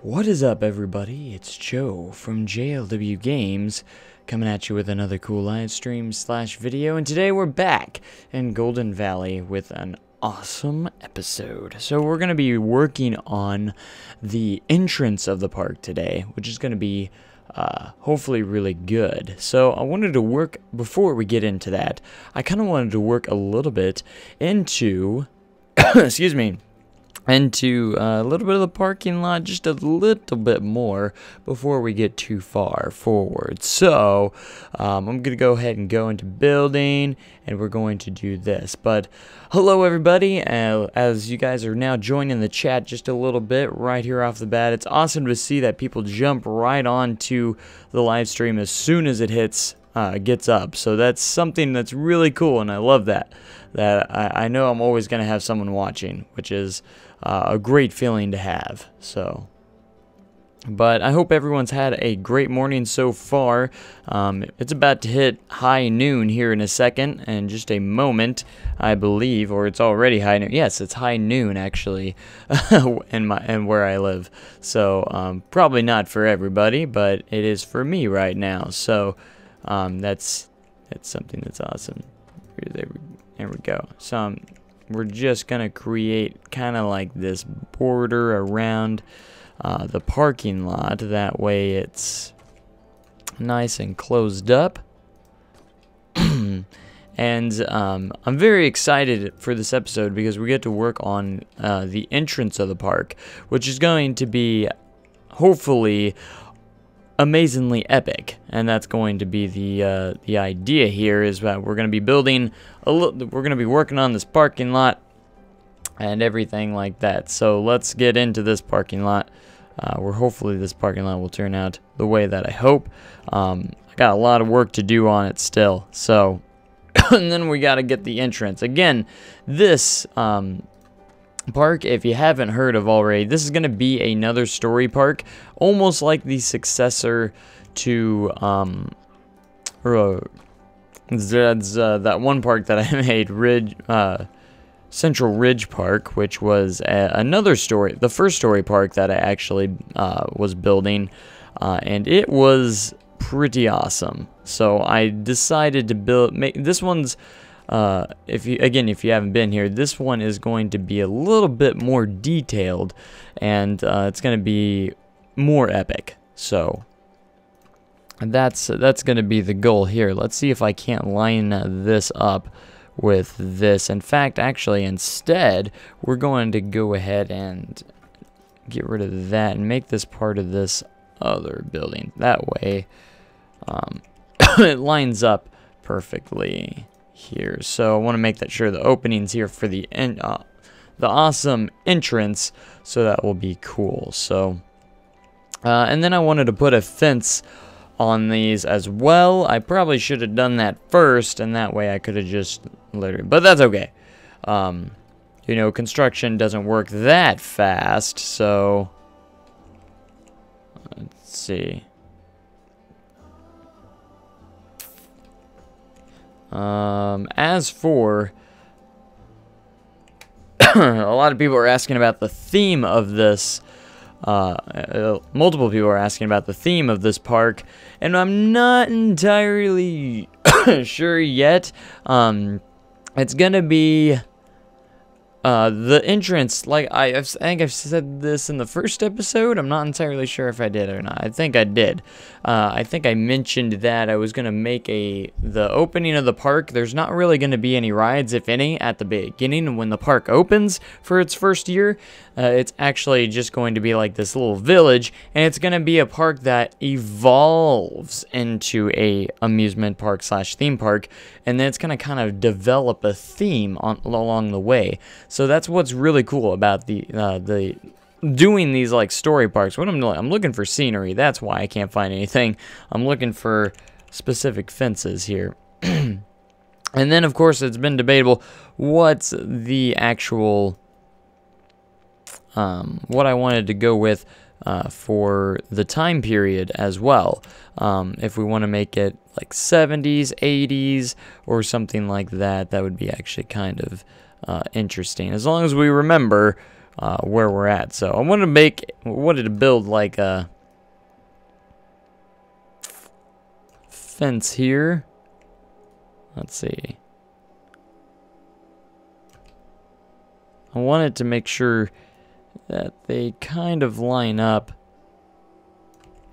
What is up, everybody? It's Joe from JLW Games coming at you with another cool live stream / video, and today we're back in Golden Valley with an awesome episode. So we're going to be working on the entrance of the park today, which is going to be hopefully really good. So I wanted to work, before we get into that, I kind of wanted to work a little bit into, excuse me, into a little bit of the parking lot, just a little bit more before we get too far forward. So I'm going to go ahead and go into building, and we're going to do this. But hello everybody, as you guys are now joining the chat just a little bit right here off the bat. It's awesome to see that people jump right onto the live stream as soon as it gets up. So that's something that's really cool, and I love that. I know I'm always going to have someone watching, which is a great feeling to have. So, but I hope everyone's had a great morning so far. It's about to hit high noon here in a second, and just a moment, I believe, or it's already high noon. Yes, it's high noon actually, and where I live. So probably not for everybody, but it is for me right now. So that's something that's awesome. There we go. So we're just gonna create kind of like this border around the parking lot. That way it's nice and closed up. And I'm very excited for this episode because we get to work on the entrance of the park, which is going to be hopefully amazingly epic. And that's going to be the idea here, is that we're going to be building we're going to be working on this parking lot and everything like that. So let's get into this parking lot, where hopefully this parking lot will turn out the way that I hope. I got a lot of work to do on it still, so and then we got to get the entrance. Again, this park, if you haven't heard of already, this is going to be another story park, almost like the successor to that one park that I made, Central Ridge Park, which was another story, the first story park that I actually was building, and it was pretty awesome. So I decided to make this one's. If you haven't been here, this one is going to be a little bit more detailed, and it's going to be more epic. So that's going to be the goal here. Let's see if I can't line this up with this. In fact, actually, instead, we're going to go ahead and get rid of that and make this part of this other building. That way, it lines up perfectly here. So I want to make that sure the opening's here for the awesome entrance, so that will be cool. So and then I wanted to put a fence on these as well. I probably should have done that first, and that way I could have just literally, but that's okay. You know, construction doesn't work that fast, so let's see. As for a lot of people are asking about the theme of this, multiple people are asking about the theme of this park, and I'm not entirely sure yet. It's gonna be the entrance, like I think I've said this in the first episode. I'm not entirely sure if I did or not. I think I did. I think I mentioned that I was going to make the opening of the park. There's not really going to be any rides, if any, at the beginning when the park opens for its first year. It's actually just going to be like this little village, and it's going to be a park that evolves into a amusement park / theme park, and then it's going to kind of develop a theme along the way. So that's what's really cool about the doing these like story parks. What I'm doing, I'm looking for scenery. That's why I can't find anything. I'm looking for specific fences here. And then, of course, it's been debatable what's the actual what I wanted to go with for the time period as well. If we want to make it like 70s, 80s, or something like that, that would be actually kind of interesting. As long as we remember where we're at. So I wanted to build like a fence here. Let's see. I wanted to make sure that they kind of line up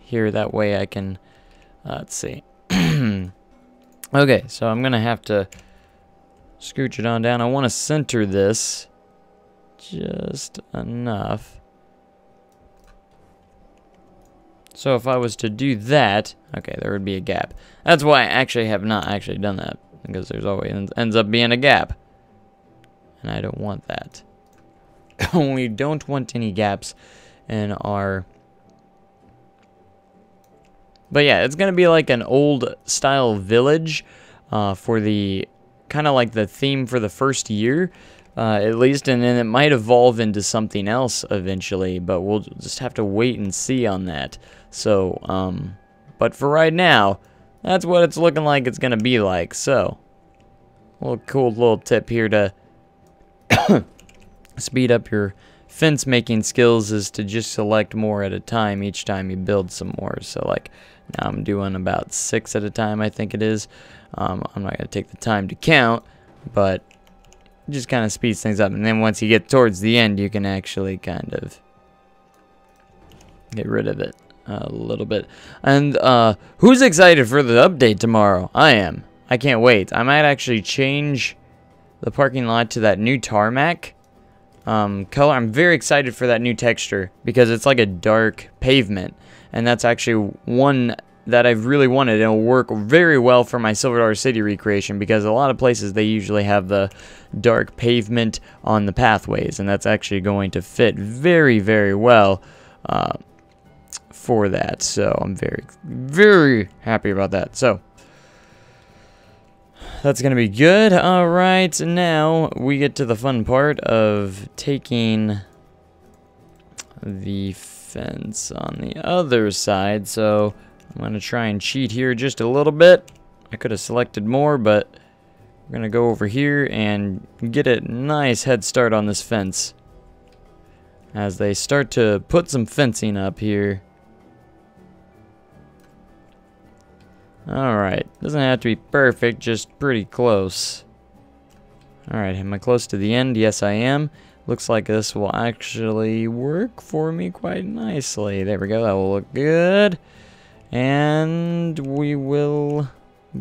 here. That way I can, let's see. Okay, so I'm going to have to scooch it on down. I want to center this just enough. So if I was to do that, okay, there would be a gap. That's why I actually have not actually done that, because there's always ends up being a gap. And I don't want that. We don't want any gaps in our... But yeah, it's going to be like an old style village for the kind of like the theme for the first year, at least, and then it might evolve into something else eventually, but we'll just have to wait and see on that. So, but for right now, that's what it's looking like it's going to be like. So, a little cool little tip here to speed up your fence making skills is to just select more at a time each time you build some more. So like now I'm doing about 6 at a time, I think it is. I'm not going to take the time to count, but it just kind of speeds things up. And then once you get towards the end, you can actually kind of get rid of it a little bit. And who's excited for the update tomorrow? I am. I can't wait. I might actually change the parking lot to that new tarmac color. I'm very excited for that new texture because it's like a dark pavement, and that's actually one that I've really wanted. It'll work very well for my Silver Dollar City recreation because a lot of places they usually have the dark pavement on the pathways, and that's actually going to fit very, very well for that. So I'm very, very happy about that. So that's going to be good. All right, now we get to the fun part of taking the fence on the other side. So I'm going to try and cheat here just a little bit. I could have selected more, but we're going to go over here and get a nice head start on this fence as they start to put some fencing up here. Alright, doesn't have to be perfect, just pretty close. Alright, am I close to the end? Yes, I am. Looks like this will actually work for me quite nicely. There we go, that will look good. And we will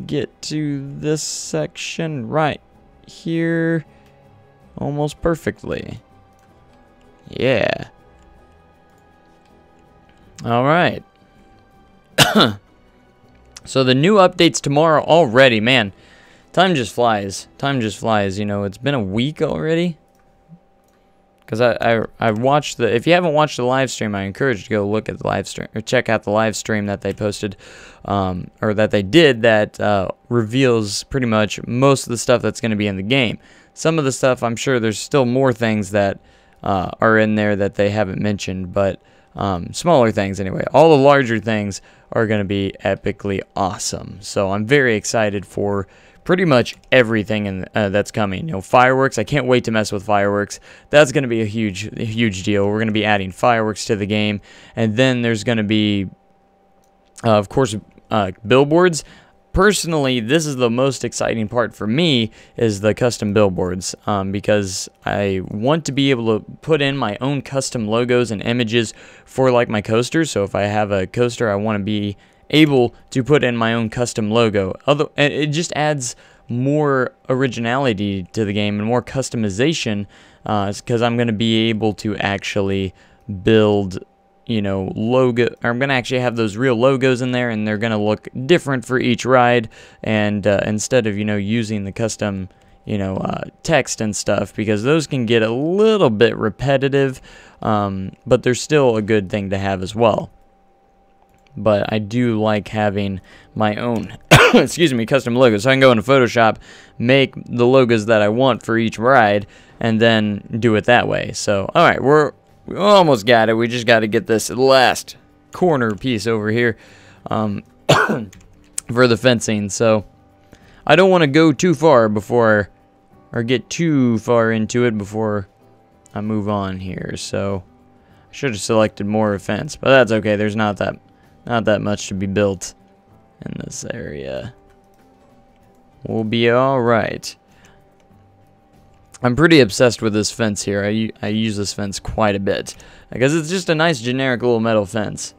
get to this section right here almost perfectly. Yeah. Alright. So the new updates tomorrow already, man. Time just flies. Time just flies. You know, it's been a week already. Because I watched the... If you haven't watched the live stream, I encourage you to go look at the live stream. Or check out the live stream that they posted. Or that they did that reveals pretty much most of the stuff that's going to be in the game. Some of the stuff, I'm sure there's still more things that are in there that they haven't mentioned. But smaller things anyway. All the larger things are going to be epically awesome. So I'm very excited for pretty much everything that's coming. You know, fireworks. I can't wait to mess with fireworks. That's going to be a huge deal. We're going to be adding fireworks to the game, and then there's going to be, of course, billboards. Personally, this is the most exciting part for me, is the custom billboards, because I want to be able to put in my own custom logos and images for like my coasters. So if I have a coaster, I want to be able to put in my own custom logo. It just adds more originality to the game and more customization, because I'm going to be able to actually build, you know, I'm going to actually have those real logos in there, and they're going to look different for each ride, and instead of, you know, using the custom, you know, text and stuff, because those can get a little bit repetitive, but they're still a good thing to have as well. But I do like having my own, excuse me, custom logos. So I can go into Photoshop, make the logos that I want for each ride, and then do it that way. So, all right, we almost got it. We just got to get this last corner piece over here for the fencing. So I don't want to go too far before, or get too far into it before I move on here. So I should have selected more fence, but that's okay. There's not that much to be built in this area. We'll be all right. I'm pretty obsessed with this fence here. I use this fence quite a bit because it's just a nice generic little metal fence.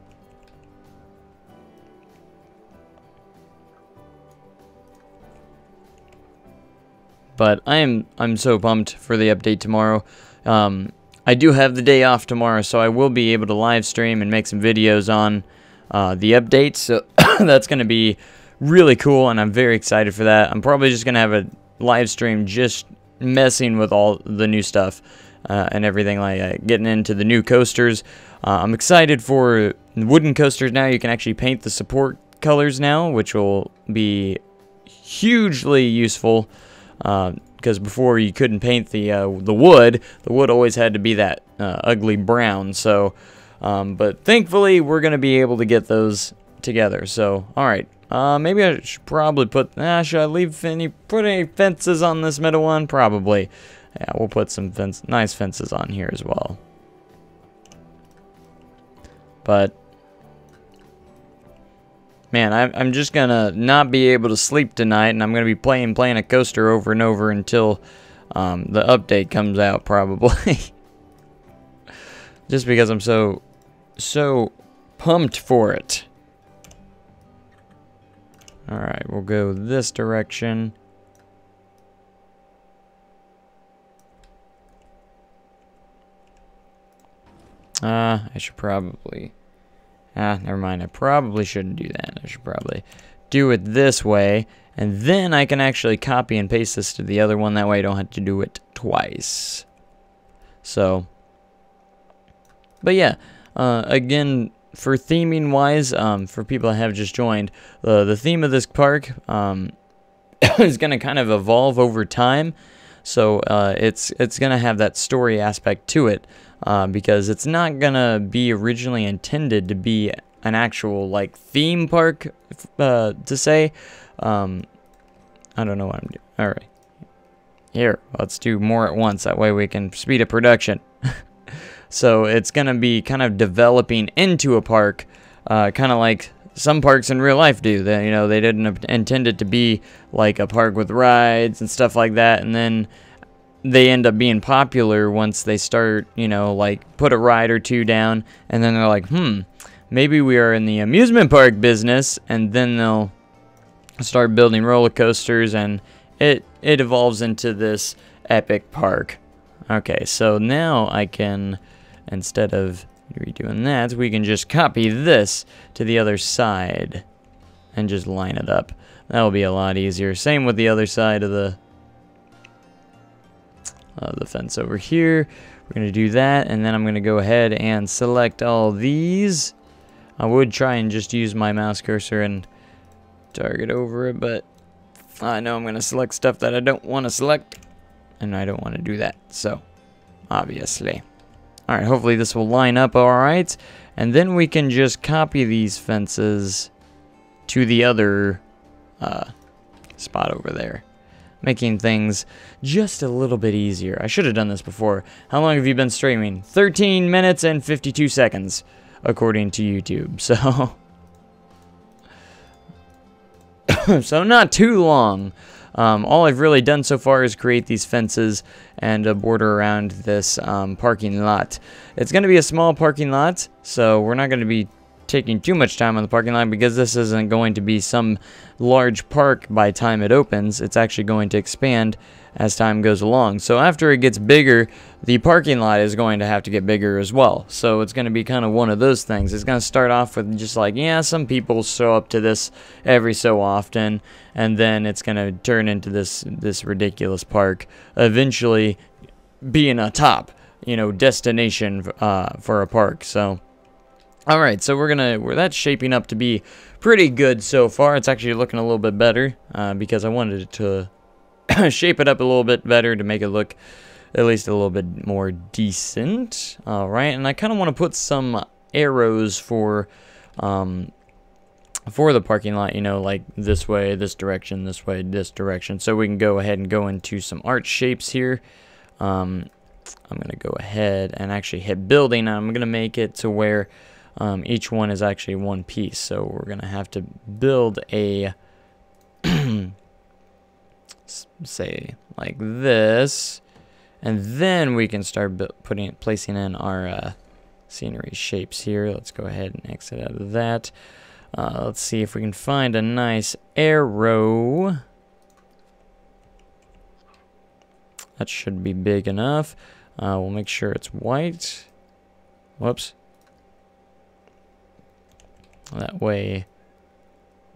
But I'm so pumped for the update tomorrow. I do have the day off tomorrow, so I will be able to live stream and make some videos on the update. So that's going to be really cool, and I'm very excited for that. I'm probably just going to have a live stream just messing with all the new stuff and everything, like getting into the new coasters. I'm excited for wooden coasters now. You can actually paint the support colors now, which will be hugely useful. Because before you couldn't paint the wood. The wood always had to be that ugly brown. So, but thankfully we're gonna be able to get those together. So, all right. Maybe I should probably put. Should I put any fences on this middle one? Probably. Yeah, we'll put some nice fences on here as well. But man, I'm just gonna not be able to sleep tonight, and I'm gonna be playing a coaster over and over until the update comes out, probably. Just because I'm so pumped for it. All right, we'll go this direction. I should probably. Never mind. I probably shouldn't do that. I should probably do it this way, and then I can actually copy and paste this to the other one. That way I don't have to do it twice. So, but yeah, again, for theming wise, for people that have just joined, the theme of this park is going to kind of evolve over time. So it's going to have that story aspect to it. Because it's not gonna be originally intended to be an actual like theme park to say. I don't know what I'm doing. All right, here, let's do more at once. That way we can speed up production. So it's gonna be kind of developing into a park, kind of like some parks in real life do. That, you know, they didn't intend it to be like a park with rides and stuff like that, and then they end up being popular once they start, you know, like put a ride or two down, and then they're like, maybe we are in the amusement park business, and then they'll start building roller coasters, and it evolves into this epic park. Okay, so now I can, instead of redoing that, we can just copy this to the other side and just line it up. That'll be a lot easier. Same with the other side of the fence over here. We're going to do that, and then I'm going to go ahead and select all these. I would try and just use my mouse cursor and target over it, but I know I'm going to select stuff that I don't want to select, and I don't want to do that, so obviously. Alright, hopefully this will line up alright, and then we can just copy these fences to the other spot over there, making things just a little bit easier. I should have done this before. How long have you been streaming? 13 minutes and 52 seconds, according to YouTube. So, so not too long. All I've really done so far is create these fences and a border around this parking lot. It's going to be a small parking lot, so we're not going to be taking too much time on the parking lot because this isn't going to be some large park by the time it opens. It's actually going to expand as time goes along. So after it gets bigger, the parking lot is going to have to get bigger as well. So it's going to be kind of one of those things. It's going to start off with just like, yeah, some people show up to this every so often, and then it's going to turn into this ridiculous park, eventually being a top, you know, destination for a park. So alright, so that's shaping up to be pretty good so far. It's actually looking a little bit better because I wanted it to shape it up a little bit better to make it look at least a little bit more decent. Alright, and I kind of want to put some arrows for the parking lot, you know, like this way, this direction, this way, this direction, so we can go ahead and go into some arch shapes here. I'm going to go ahead and actually hit building. And I'm going to make it to where each one is actually one piece. So we're going to have to build a, say, like this. And then we can start placing in our scenery shapes here. Let's go ahead and exit out of that. Let's see if we can find a nice arrow. That should be big enough. We'll make sure it's white. Whoops. That way,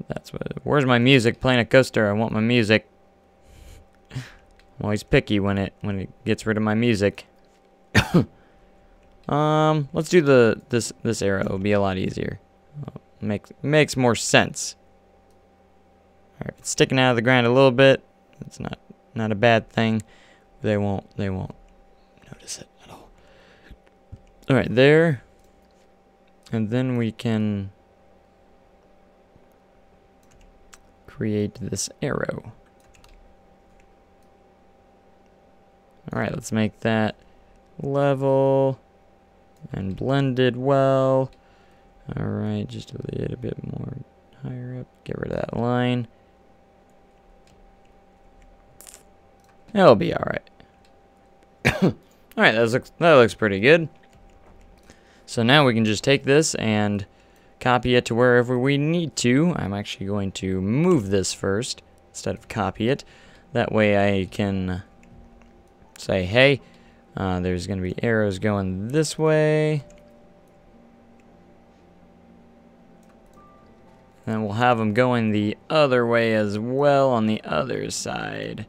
that's what. Where's my music? Planet Coaster. I want my music. I'm always picky when it gets rid of my music. Let's do this arrow. It'll be a lot easier. Makes more sense. All right, it's sticking out of the ground a little bit. It's not a bad thing. They won't notice it at all. All right, there. And then we can create this arrow. All right, let's make that level and blended well. All right, just a little bit more higher up. Get rid of that line. It'll be all right. All right, that looks pretty good. So now we can just take this and copy it to wherever we need to. I'm actually going to move this first instead of copy it. That way I can say, hey, there's going to be arrows going this way. And we'll have them going the other way as well on the other side.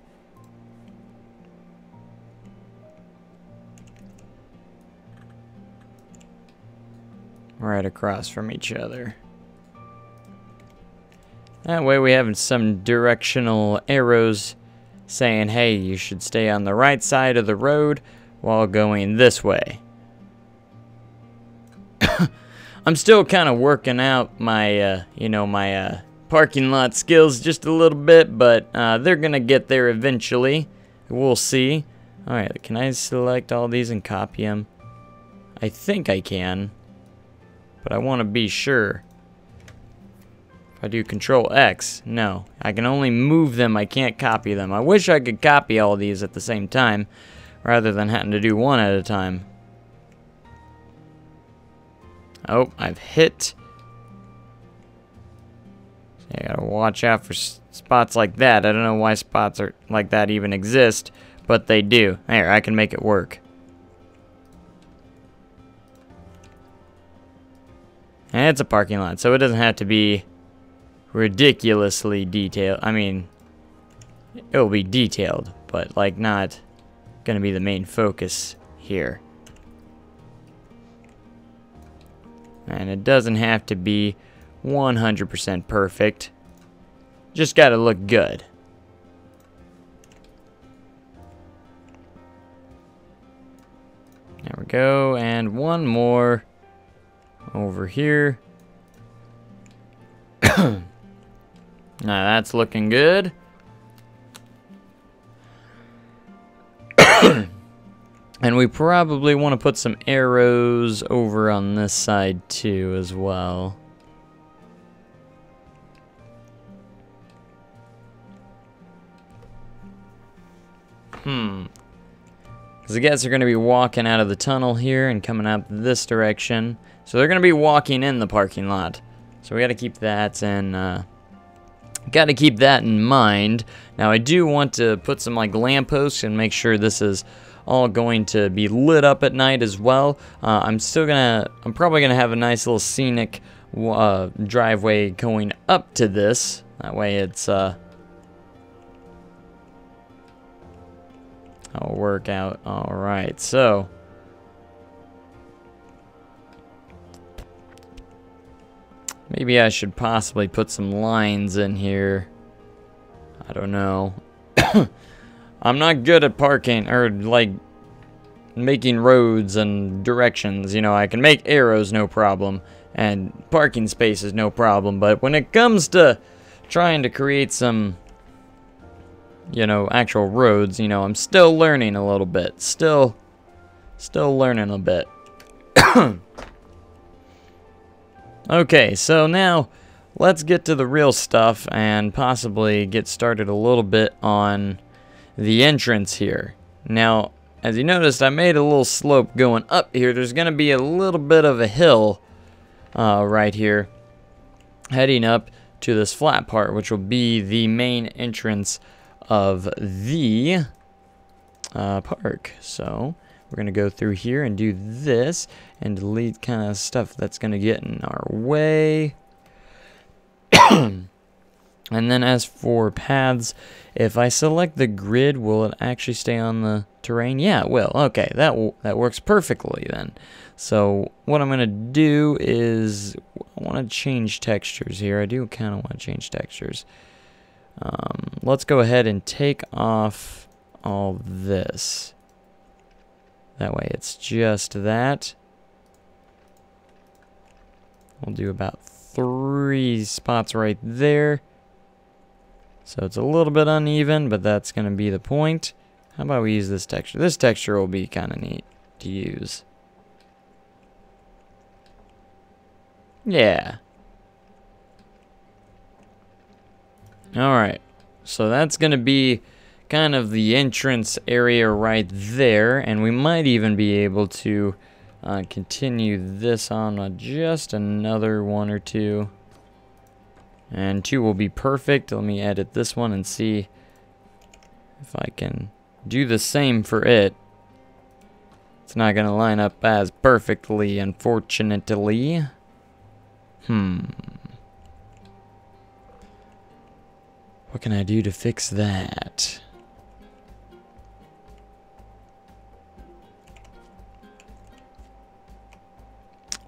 Right across from each other. That way we have some directional arrows saying, hey, you should stay on the right side of the road while going this way. I'm still kind of working out my, my parking lot skills just a little bit, but they're gonna get there eventually. We'll see. All right, can I select all these and copy them? I think I can, but I want to be sure. If I do Control X, no, I can only move them. I can't copy them. I wish I could copy all these at the same time, rather than having to do one at a time. Oh, I've hit. I gotta watch out for spots like that. I don't know why spots like that even exist, but they do. There, I can make it work. And it's a parking lot, so it doesn't have to be ridiculously detailed. I mean, it'll be detailed, but like not gonna be the main focus here. And it doesn't have to be 100% perfect. Just gotta look good. There we go, and one more over here. Now that's looking good. And we probably want to put some arrows over on this side too as well. Because the guys are going to be walking out of the tunnel here and coming out this direction. So they're going to be walking in the parking lot. So we got to keep that in mind. Now I do want to put some like lampposts and make sure this is all going to be lit up at night as well. I'm probably gonna have a nice little scenic driveway going up to this. That way it's it'll work out all right. So maybe I should possibly put some lines in here. I don't know. I'm not good at parking or like making roads and directions. You know, I can make arrows no problem and parking spaces no problem, but when it comes to trying to create some, you know, actual roads, you know, I'm still learning a little bit. Still Still learning a bit. Okay, so now let's get to the real stuff and possibly get started a little bit on the entrance here. Now, as you noticed, I made a little slope going up here. There's going to be a little bit of a hill right here heading up to this flat part, which will be the main entrance of the park. So we're going to go through here and do this and delete kind of stuff that's going to get in our way. And then as for paths, if I select the grid, will it actually stay on the terrain? Yeah, it will. Okay, that works perfectly then. So what I'm going to do is I want to change textures here. I do kind of want to change textures. Let's go ahead and take off all this. That way it's just that. We'll do about 3 spots right there. So it's a little bit uneven, but that's going to be the point. How about we use this texture? This texture will be kind of neat to use. Yeah. Alright. So that's going to be kind of the entrance area right there. And we might even be able to continue this on just another 1 or 2. And 2 will be perfect. Let me edit this one and see if I can do the same for it. It's not going to line up as perfectly, unfortunately. What can I do to fix that?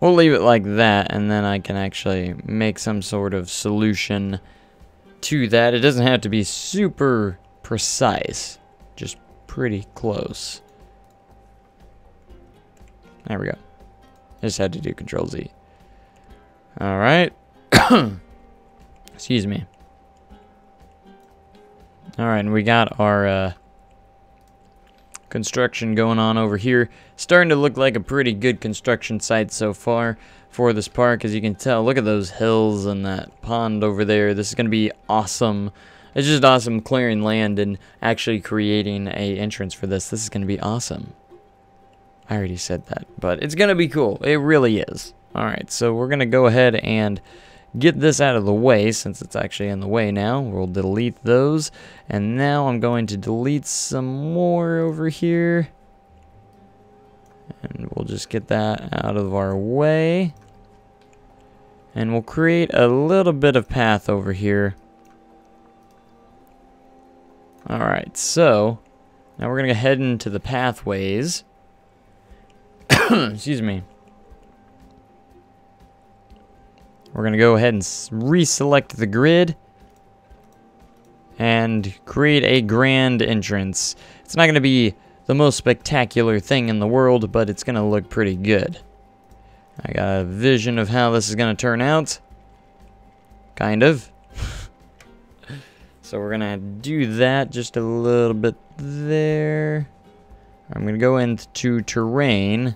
We'll leave it like that, and then I can actually make some sort of solution to that. It doesn't have to be super precise, just pretty close. There we go. I just had to do Control Z. Alright. Excuse me. Alright, and we got our construction going on over here. Starting to look like a pretty good construction site so far for this park. As you can tell, look at those hills and that pond over there. This is going to be awesome. It's just awesome clearing land and actually creating a entrance for this. This is going to be awesome. I already said that, but it's going to be cool. It really is. Alright, so we're going to go ahead and get this out of the way since it's actually in the way now. We'll delete those. And now I'm going to delete some more over here. And we'll just get that out of our way. And we'll create a little bit of path over here. Alright, so now we're going to head into the pathways. Excuse me. We're going to go ahead and reselect the grid and create a grand entrance. It's not going to be the most spectacular thing in the world, but it's going to look pretty good. I got a vision of how this is going to turn out. Kind of. So we're going to do that just a little bit there. I'm going to go into terrain.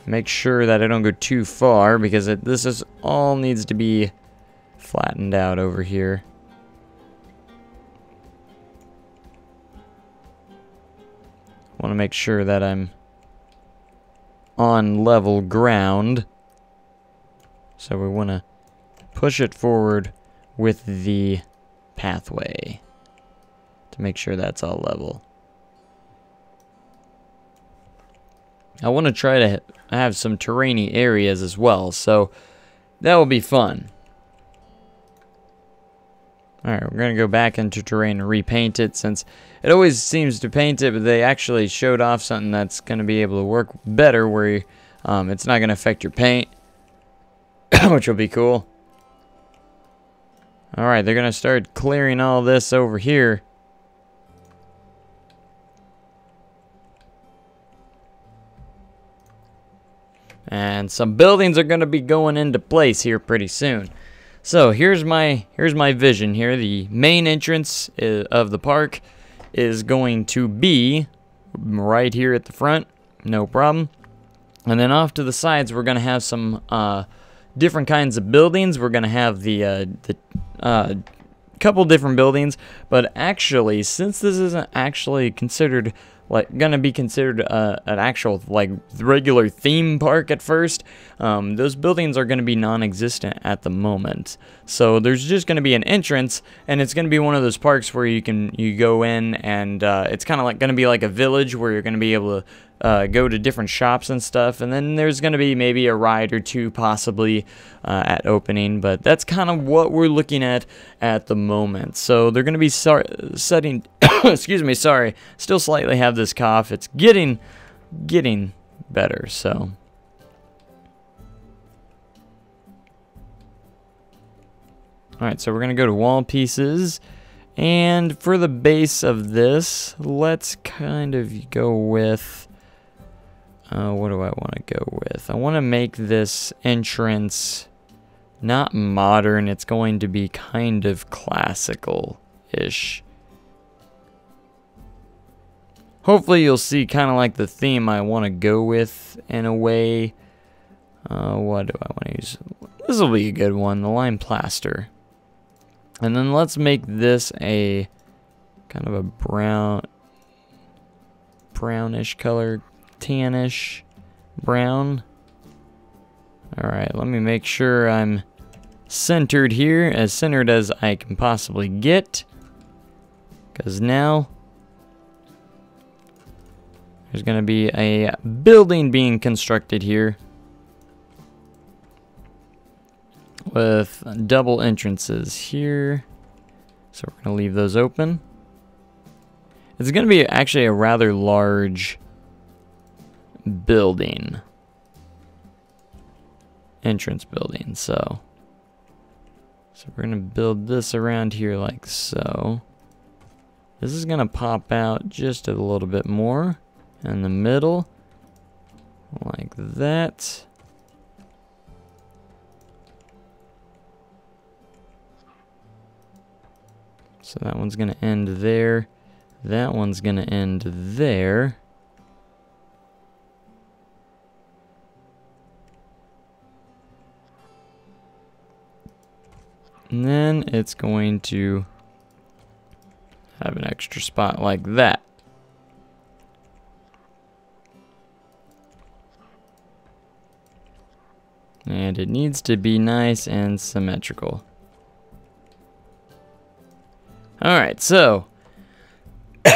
Make sure that I don't go too far because this is all needs to be flattened out over here. Want to make sure that I'm on level ground. So we want to push it forward with the pathway to make sure that's all level. I want to try to have some terrainy areas as well, so that will be fun. Alright, we're going to go back into terrain and repaint it, since it always seems to paint it, but they actually showed off something that's going to be able to work better, where it's not going to affect your paint, which will be cool. Alright, they're going to start clearing all this over here. And some buildings are going to be going into place here pretty soon. So here's my vision here. The main entrance of the park is going to be right here at the front, no problem. And then off to the sides, we're going to have some different kinds of buildings. We're going to have the couple different buildings, but actually, since this isn't actually considered gonna be considered an actual regular theme park at first, those buildings are gonna be non-existent at the moment. So there's just gonna be an entrance, and it's gonna be one of those parks where you go in, and it's kind of like gonna be like a village where you're gonna be able to go to different shops and stuff, and then there's going to be maybe a ride or two possibly at opening, but that's kind of what we're looking at the moment. So they're going to be setting, excuse me, sorry, still slightly have this cough. It's getting better, so. Alright, so we're going to go to wall pieces, and for the base of this, let's kind of go with... what do I want to go with? I want to make this entrance not modern. It's going to be kind of classical-ish. Hopefully you'll see kind of like the theme I want to go with in a way. What do I want to use? This will be a good one, the lime plaster. And then let's make this a kind of a brownish color. Tannish brown. Alright, let me make sure I'm centered here, as centered as I can possibly get, because now there's going to be a building being constructed here with double entrances here, so we're going to leave those open. It's going to be actually a rather large building, entrance building, so we're gonna build this around here like so. This is gonna pop out just a little bit more in the middle like that. So that one's gonna end there, that one's gonna end there. And then it's going to have an extra spot like that. And it needs to be nice and symmetrical. Alright, so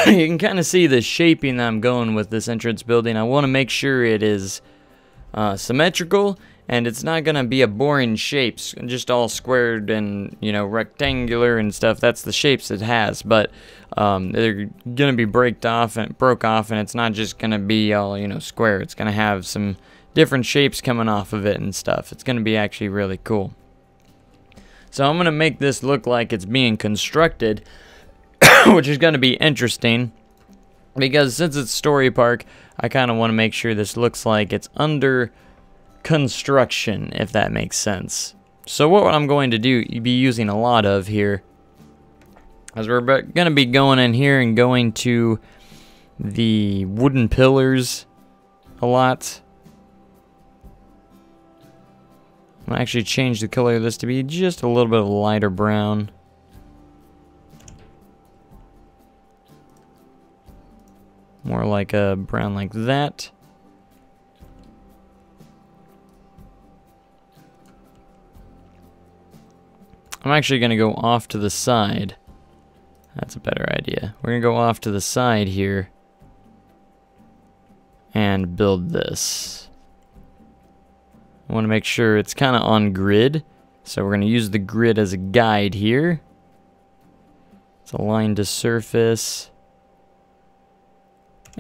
you can kind of see the shaping that I'm going with this entrance building. I want to make sure it is symmetrical, and it's not gonna be a boring shapes, just all squared and, you know, rectangular and stuff. That's the shapes it has, but they're gonna be broke off, and it's not just gonna be all, you know, square. It's gonna have some different shapes coming off of it and stuff. It's gonna be actually really cool. So I'm gonna make this look like it's being constructed, which is gonna be interesting, because since it's Story Park, I kind of want to make sure this looks like it's under construction, if that makes sense. So what I'm going to be using a lot of here, as we're going to be going in here and going to the wooden pillars a lot. I'll actually change the color of this to be just a little bit of a lighter brown. More like a brown like that. I'm actually going to go off to the side. That's a better idea. We're going to go off to the side here and build this. I want to make sure it's kind of on grid, so we're going to use the grid as a guide here. It's aligned to surface.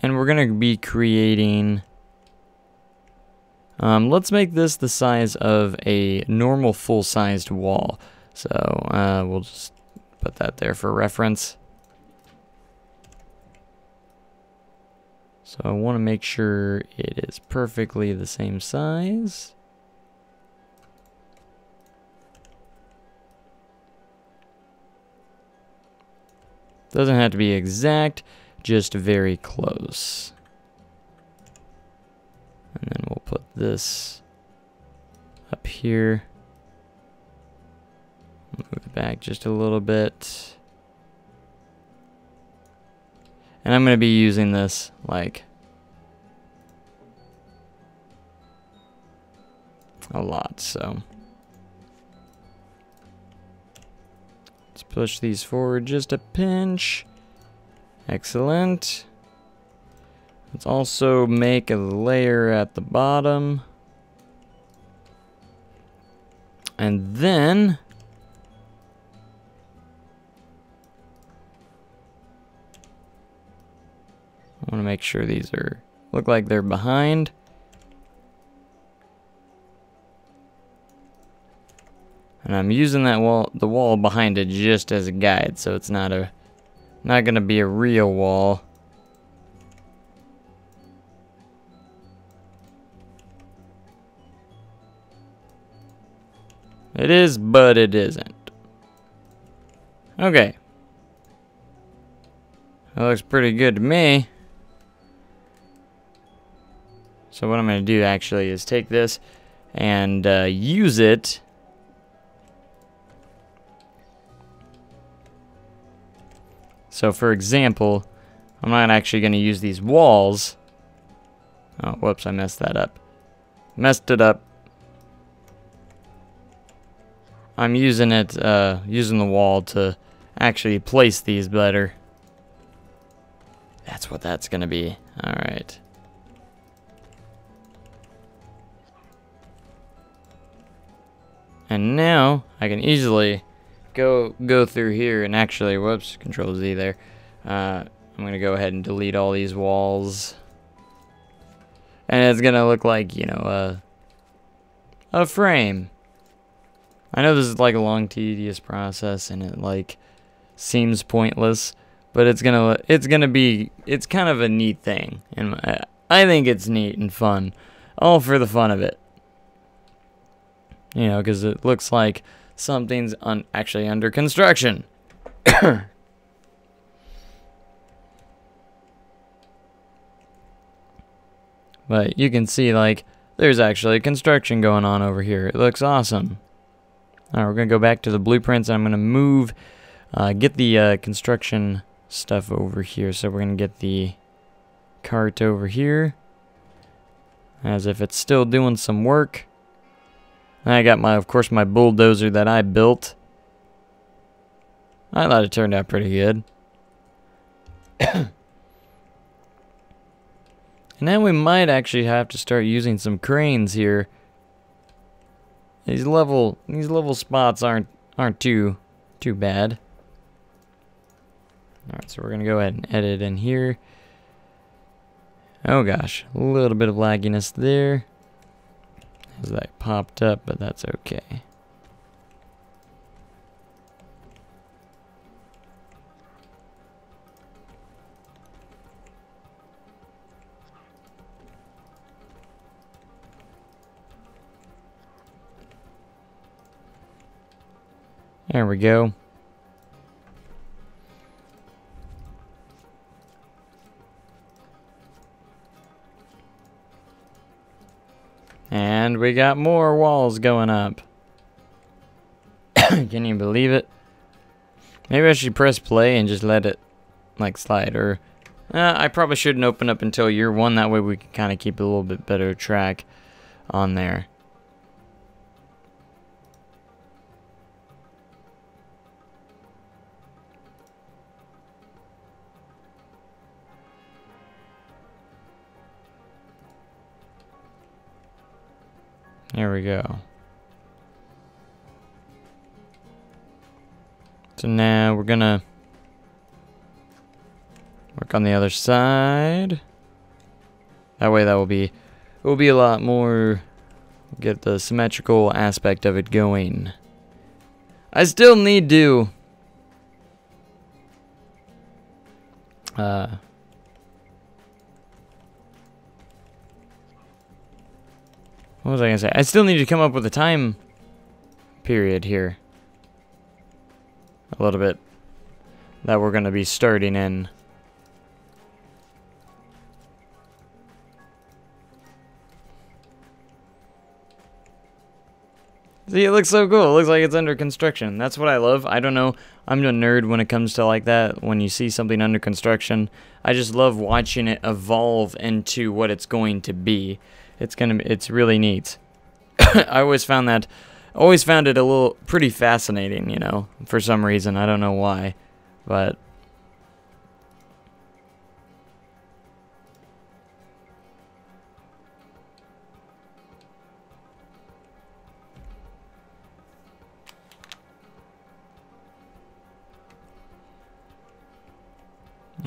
And we're going to be creating... let's make this the size of a normal full-sized wall. So we'll just put that there for reference. So I want to make sure it is perfectly the same size. Doesn't have to be exact, just very close. And then we'll put this up here. Move it back just a little bit. And I'm going to be using this like a lot, so let's push these forward just a pinch. Excellent. Let's also make a layer at the bottom. And then I want to make sure these look like they're behind. And I'm using the wall behind it just as a guide, so it's not gonna be a real wall. It is, but it isn't. Okay. That looks pretty good to me. So what I'm going to do actually is take this and use it so for example, I'm not actually going to use these walls. Oh, whoops, I messed that up. Messed it up. I'm using the wall to actually place these better. That's what that's going to be. All right. And now I can easily go through here and actually, whoops, Control Z there. I'm gonna go ahead and delete all these walls, and it's gonna look like, you know, a frame. I know this is like a long, tedious process, and it like seems pointless, but it's kind of a neat thing, and I think it's neat and fun, all for the fun of it. You know, because it looks like something's actually under construction. But you can see, like, there's actually construction going on over here. It looks awesome. Alright, we're going to go back to the blueprints, and I'm going to move, get the construction stuff over here. So we're going to get the cart over here, as if it's still doing some work. I got of course, my bulldozer that I built. I thought it turned out pretty good. And now we might actually have to start using some cranes here. These level spots aren't too bad. All right, so we're gonna go ahead and edit in here. Oh gosh, a little bit of lagginess there. As that popped up, but that's okay. There we go. And we got more walls going up. Can you believe it? Maybe I should press play and just let it like slide, or I probably shouldn't open up until year 1, that way we can kind of keep a little bit better track on there. There we go. So now we're gonna work on the other side. That way, it will be a lot more. Get the symmetrical aspect of it going. I still need to what was I gonna say? I still need to come up with a time period here. A little bit that we're gonna be starting in. See, it looks so cool. It looks like it's under construction. That's what I love. I don't know. I'm a nerd when it comes to like that. When you see something under construction, I just love watching it evolve into what it's going to be. It's really neat. I always found it a little pretty fascinating, you know, for some reason. I don't know why, but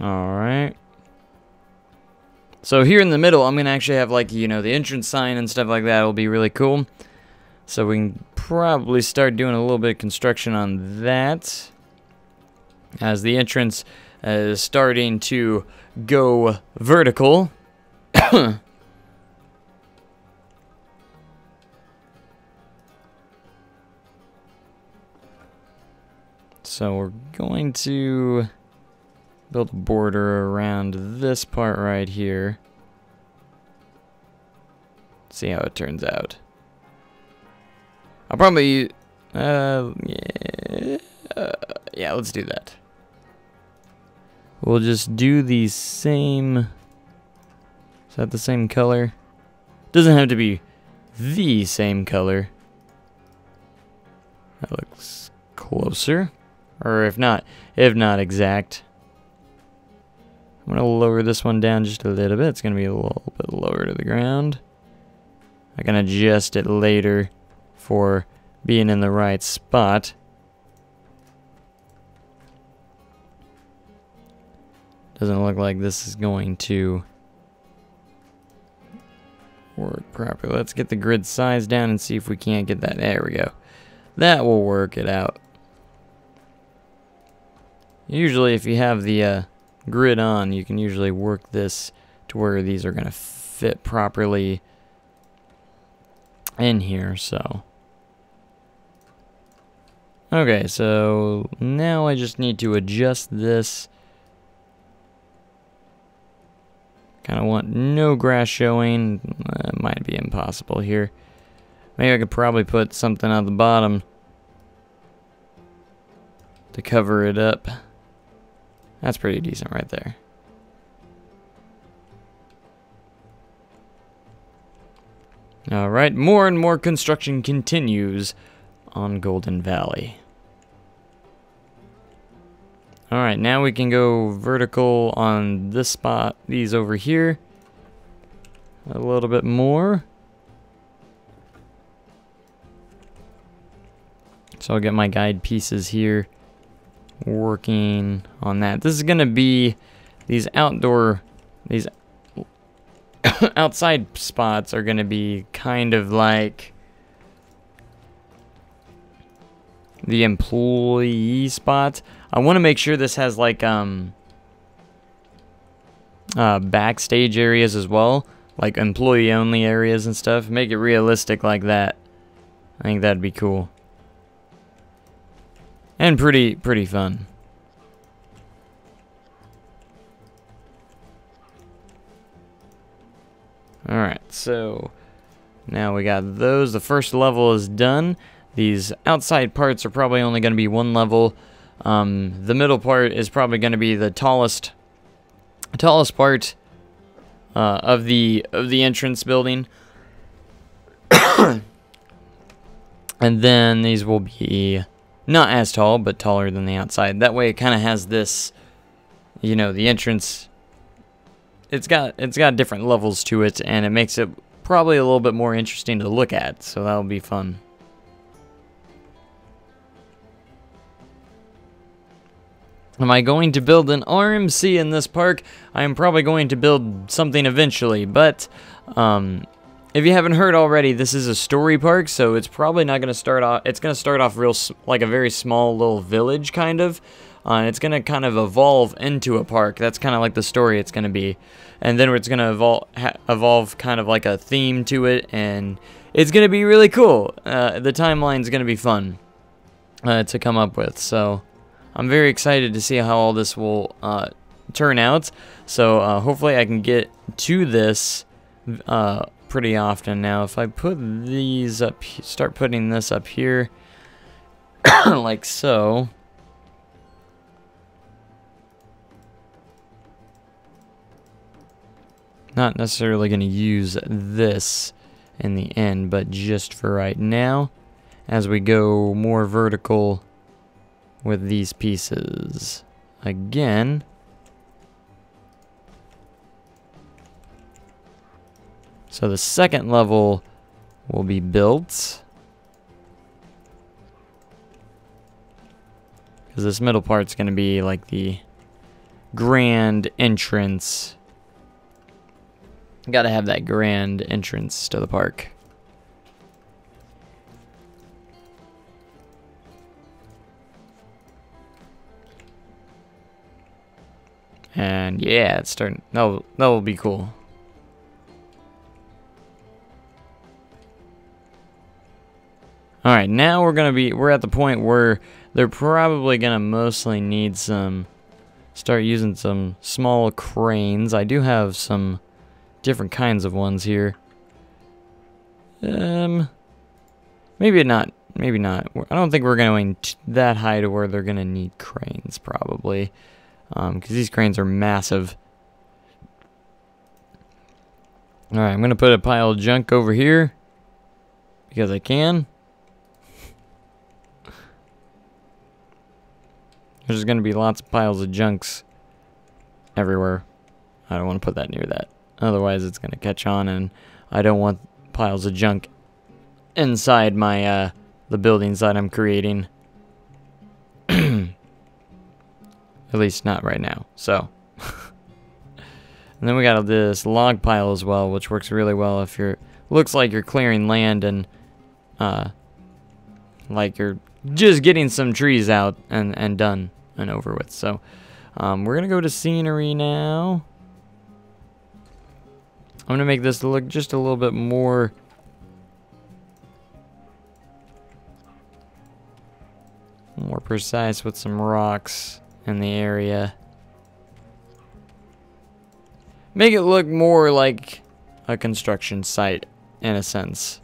alright. So here in the middle, I'm going to actually have, like, you know, the entrance sign and stuff like that. Will be really cool. So we can probably start doing a little bit of construction on that. As the entrance is starting to go vertical. So we're going to build a border around this part right here. See how it turns out. I'll probably, yeah, let's do that. We'll just do the same, is that the same color? Doesn't have to be the same color. That looks closer, or if not exact. I'm gonna lower this one down just a little bit. It's gonna be a little bit lower to the ground. I can adjust it later for being in the right spot. Doesn't look like this is going to work properly. Let's get the grid size down and see if we can't get that. There we go. That will work it out. Usually if you have the grid on, you can usually work this to where these are going to fit properly in here, so. Okay, so now I just need to adjust this. Kind of want no grass showing. It might be impossible here. Maybe I could probably put something at the bottom to cover it up. That's pretty decent right there. Alright, more and more construction continues on Golden Valley. Alright, now we can go vertical on this spot, these over here. A little bit more. So I'll get my guide pieces here working on that. This is going to be these outside spots are going to be kind of like the employee spots. I want to make sure this has like backstage areas as well, like employee only areas and stuff. Make it realistic like that. I think that'd be cool. And pretty fun. Alright, so now we got those. The first level is done. These outside parts are probably only going to be one level. The middle part is probably going to be the tallest part of the entrance building. And then these will be not as tall, but taller than the outside. That way it kind of has this, you know, the entrance, it's got different levels to it, and it makes it probably a little bit more interesting to look at, so that'll be fun. Am I going to build an RMC in this park? I am probably going to build something eventually, but if you haven't heard already, this is a story park, so it's probably not going to start off, it's going to start off real, like a very small little village, kind of. And it's going to kind of evolve into a park. That's kind of like the story it's going to be. And then it's going to evolve kind of like a theme to it, and it's going to be really cool. The timeline's going to be fun to come up with, so I'm very excited to see how all this will turn out. So hopefully I can get to this pretty often now. If I put these up, start putting this up here, like so. Not necessarily going to use this in the end, but just for right now, as we go more vertical with these pieces. Again, so the second level will be built, because this middle part's going to be like the grand entrance. Got to have that grand entrance to the park. And yeah, it's starting. That will be cool. All right, now we're at the point where they're probably gonna mostly need start using some small cranes. I do have some different kinds of ones here. Maybe not. Maybe not. I don't think we're going that high to where they're gonna need cranes, probably, because these cranes are massive. All right, I'm gonna put a pile of junk over here because I can. There's gonna be lots of piles of junks everywhere. I don't want to put that near that. Otherwise, it's going to catch on, and I don't want piles of junk inside my the buildings that I'm creating. At least not right now. So, and then we got this log pile as well, which works really well if looks like you're clearing land and like you're just getting some trees out and done and over with. So, we're gonna go to scenery now. I'm gonna make this look just a little bit more precise with some rocks in the area. Make it look more like a construction site in a sense.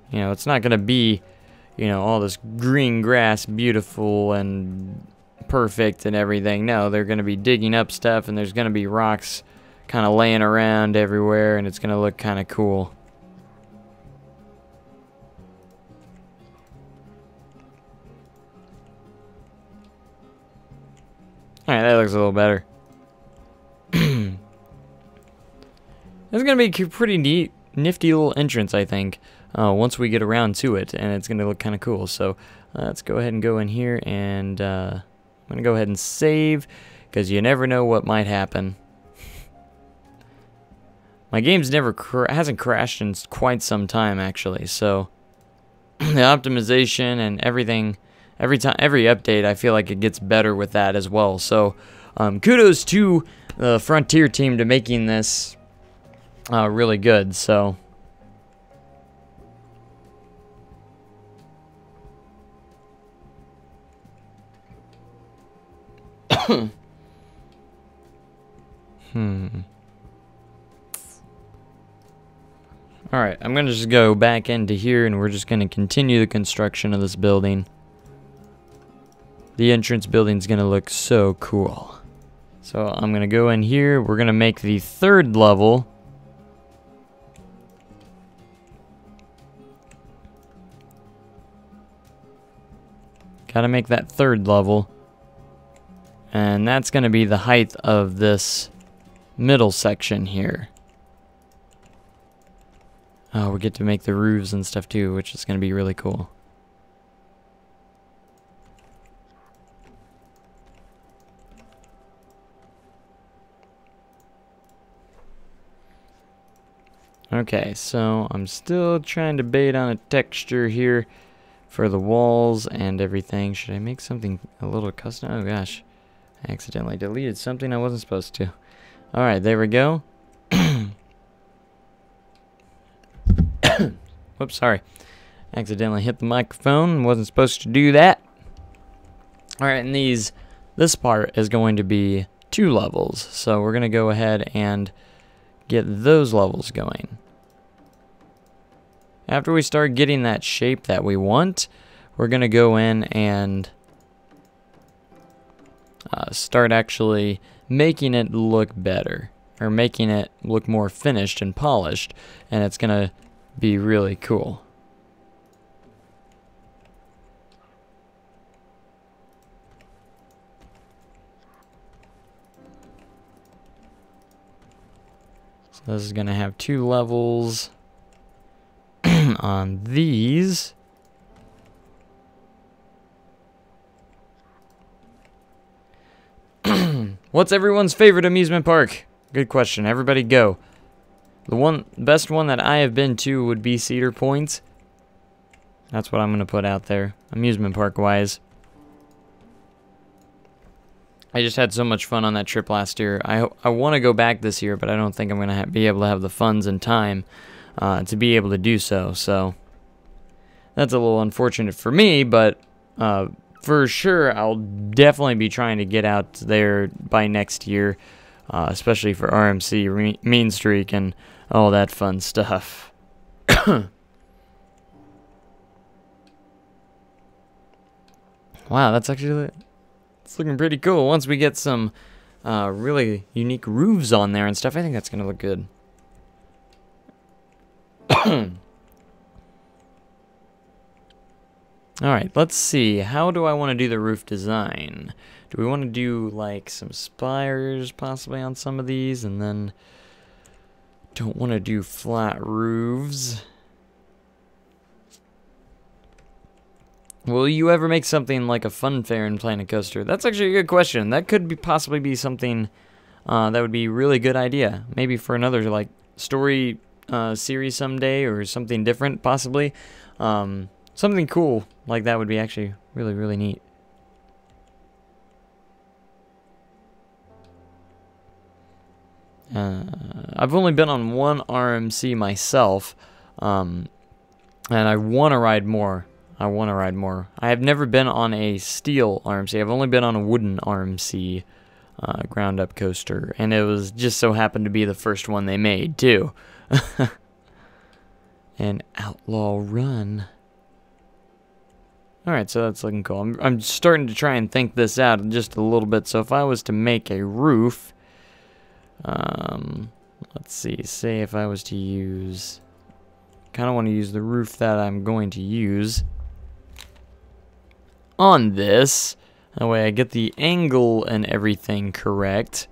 You know, it's not gonna be, you know, all this green grass, beautiful and perfect and everything. No, they're gonna be digging up stuff, and there's gonna be rocks kind of laying around everywhere, and it's gonna look kind of cool. Alright, that looks a little better. It's gonna be a pretty neat, nifty little entrance, I think, once we get around to it, and it's gonna look kind of cool. So let's go ahead and go in here, and I'm gonna go ahead and save, because you never know what might happen. My game's hasn't crashed in quite some time, actually, so the optimization and everything, every update, I feel like it gets better with that as well. So kudos to the Frontier team to making this really good. So Alright, I'm going to just go back into here, and we're just going to continue the construction of this building. The entrance building's going to look so cool. So I'm going to go in here. We're going to make the third level. Got to make that third level. And that's going to be the height of this middle section here. Oh, we get to make the roofs and stuff too, which is going to be really cool. Okay, so I'm still trying to bait on a texture here for the walls and everything. Should I make something a little custom? Oh gosh, I accidentally deleted something I wasn't supposed to. Alright, there we go. Whoops, sorry. Accidentally hit the microphone. Wasn't supposed to do that. Alright, and this part is going to be 2 levels. So we're going to go ahead and get those levels going. After we start getting that shape that we want, we're going to go in and start actually making it look better, or making it look more finished and polished, and it's going to be really cool. So this is going to have 2 levels on these. What's everyone's favorite amusement park? Good question. Everybody go. The best one that I have been to would be Cedar Point. That's what I'm going to put out there, amusement park wise. I just had so much fun on that trip last year. I want to go back this year, but I don't think I'm going to be able to have the funds and time to be able to do so. So that's a little unfortunate for me, but for sure I'll definitely be trying to get out there by next year, especially for RMC, Mean Streak, and all that fun stuff. Wow, that's actually... it's looking pretty cool. Once we get some really unique roofs on there and stuff, I think that's going to look good. Alright, let's see. How do I want to do the roof design? Do we want to do like some spires possibly on some of these, and then don't want to do flat roofs? Will you ever make something like a fun fair and Planet Coaster? That's actually a good question. That could be possibly be something that would be a really good idea. Maybe for another like story series someday, or something different possibly. Something cool like that would be actually really, really neat. I've only been on one RMC myself, and I want to ride more. I have never been on a steel RMC. I've only been on a wooden RMC ground up coaster, and it was just so happened to be the first one they made too. And Outlaw Run. Alright, so that's looking cool. I'm starting to try and think this out just a little bit. So if I was to make a roof, let's see, say if I was to use, kind of want to use the roof that I'm going to use on this. That way I get the angle and everything correct.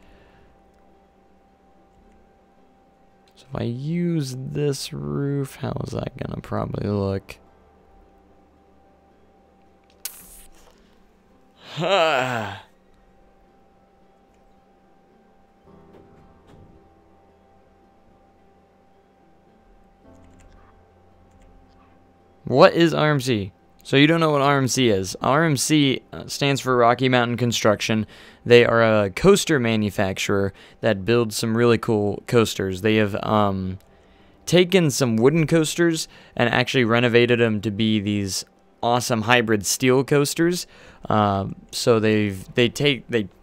So if I use this roof, how is that going to probably look? What is RMC? So you don't know what RMC is. RMC stands for Rocky Mountain Construction. They are a coaster manufacturer that builds some really cool coasters. They have taken some wooden coasters and actually renovated them to be these awesome hybrid steel coasters. So they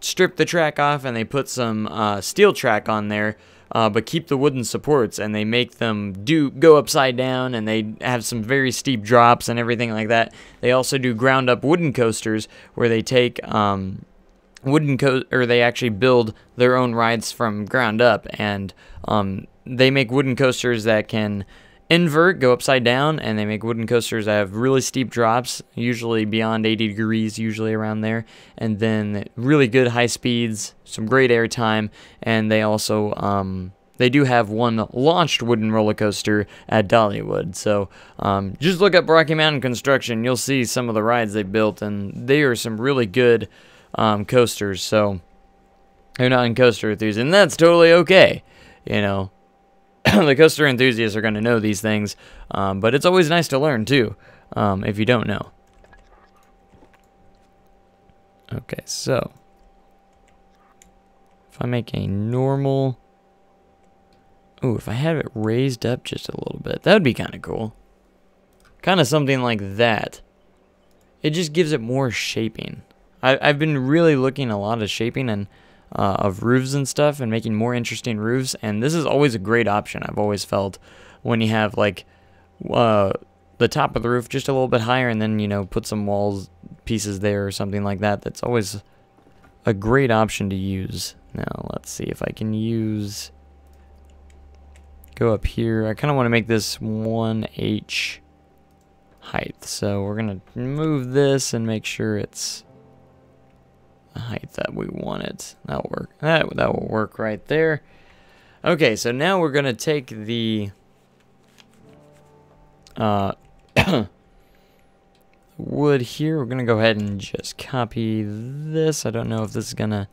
strip the track off and they put some steel track on there, but keep the wooden supports, and they make them go upside down, and they have some very steep drops and everything like that. They also do ground up wooden coasters where they take they actually build their own rides from ground up, and they make wooden coasters that can invert, go upside down, and they make wooden coasters that have really steep drops, usually beyond 80 degrees, usually around there, and then really good high speeds, some great air time, and they also they do have one launched wooden roller coaster at Dollywood. So just look up Rocky Mountain Construction, you'll see some of the rides they built, and they are some really good coasters. So they're not in coaster enthusiasts, and that's totally okay, you know. The coaster enthusiasts are going to know these things, but it's always nice to learn too, if you don't know. Okay, so if I make a normal, if I have it raised up just a little bit, that would be kind of cool. Kind of something like that. It just gives it more shaping. I've been really looking a lot of shaping, and of roofs and stuff, and making more interesting roofs. And this is always a great option, I've always felt, when you have like the top of the roof just a little bit higher, and then, you know, put some walls pieces there or something like that. That's always a great option to use. Now let's see if I can go up here. I kind of want to make this 1H height, so we're gonna move this and make sure it's the height that we want it. That'll work. That will work right there. Okay, so now we're gonna take the wood here. We're gonna go ahead and just copy this. I don't know if this is gonna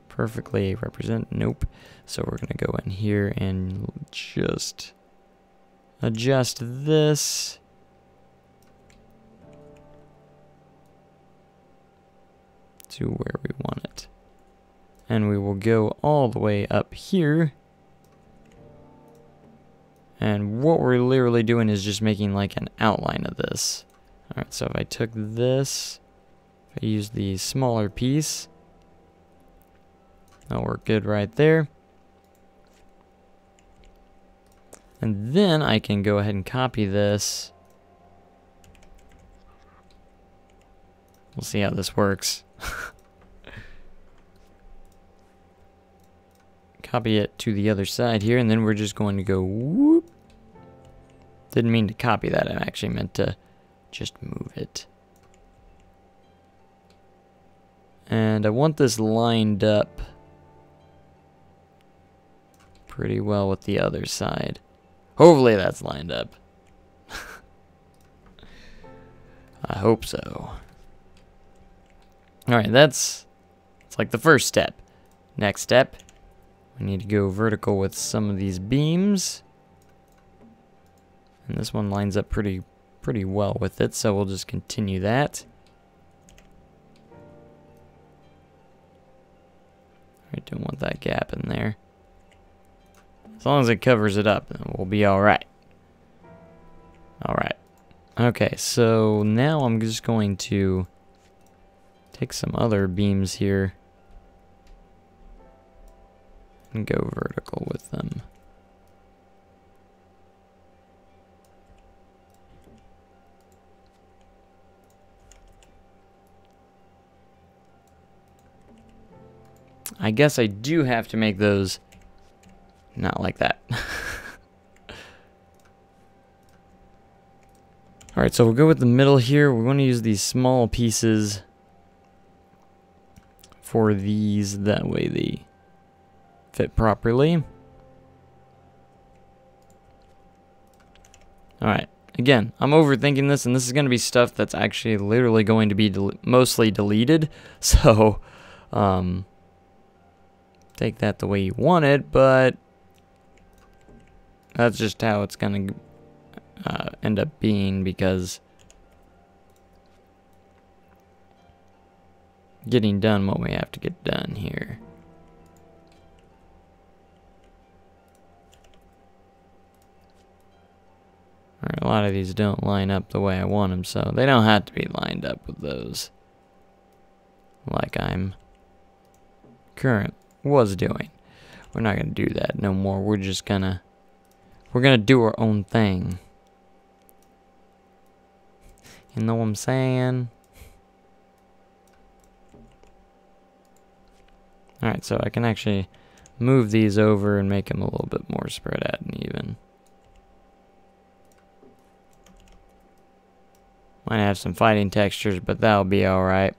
perfectly represent. Nope. So we're gonna go in here and just adjust this. To where we want it. And we will go all the way up here. And what we're literally doing is just making like an outline of this. Alright, so if I took this, if I use the smaller piece, that'll work good right there. And then I can go ahead and copy this. We'll see how this works. Copy it to the other side here, and then we're just going to go whoop. Didn't mean to copy that, I actually meant to just move it. And I want this lined up pretty well with the other side. Hopefully that's lined up. I hope so. Alright, it's like the first step. Next step, we need to go vertical with some of these beams. And this one lines up pretty well with it, so we'll just continue that. I don't want that gap in there. As long as it covers it up, then we'll be alright. Alright. Okay, so now I'm just going to take some other beams here and go vertical with them. I guess I do have to make those not like that. Alright, so we'll go with the middle here. We want to use these small pieces for these, that way they fit properly. Alright, again, I'm overthinking this, and this is going to be stuff that's actually literally going to be mostly deleted, so take that the way you want it, but that's just how it's going to end up being, because getting done what we have to get done here. Alright, a lot of these don't line up the way I want them, so they don't have to be lined up with those like I'm was doing. We're not gonna do that no more. We're gonna do our own thing. You know what I'm saying? Alright, so I can actually move these over and make them a little bit more spread out and even. Might have some fighting textures, but that'll be alright.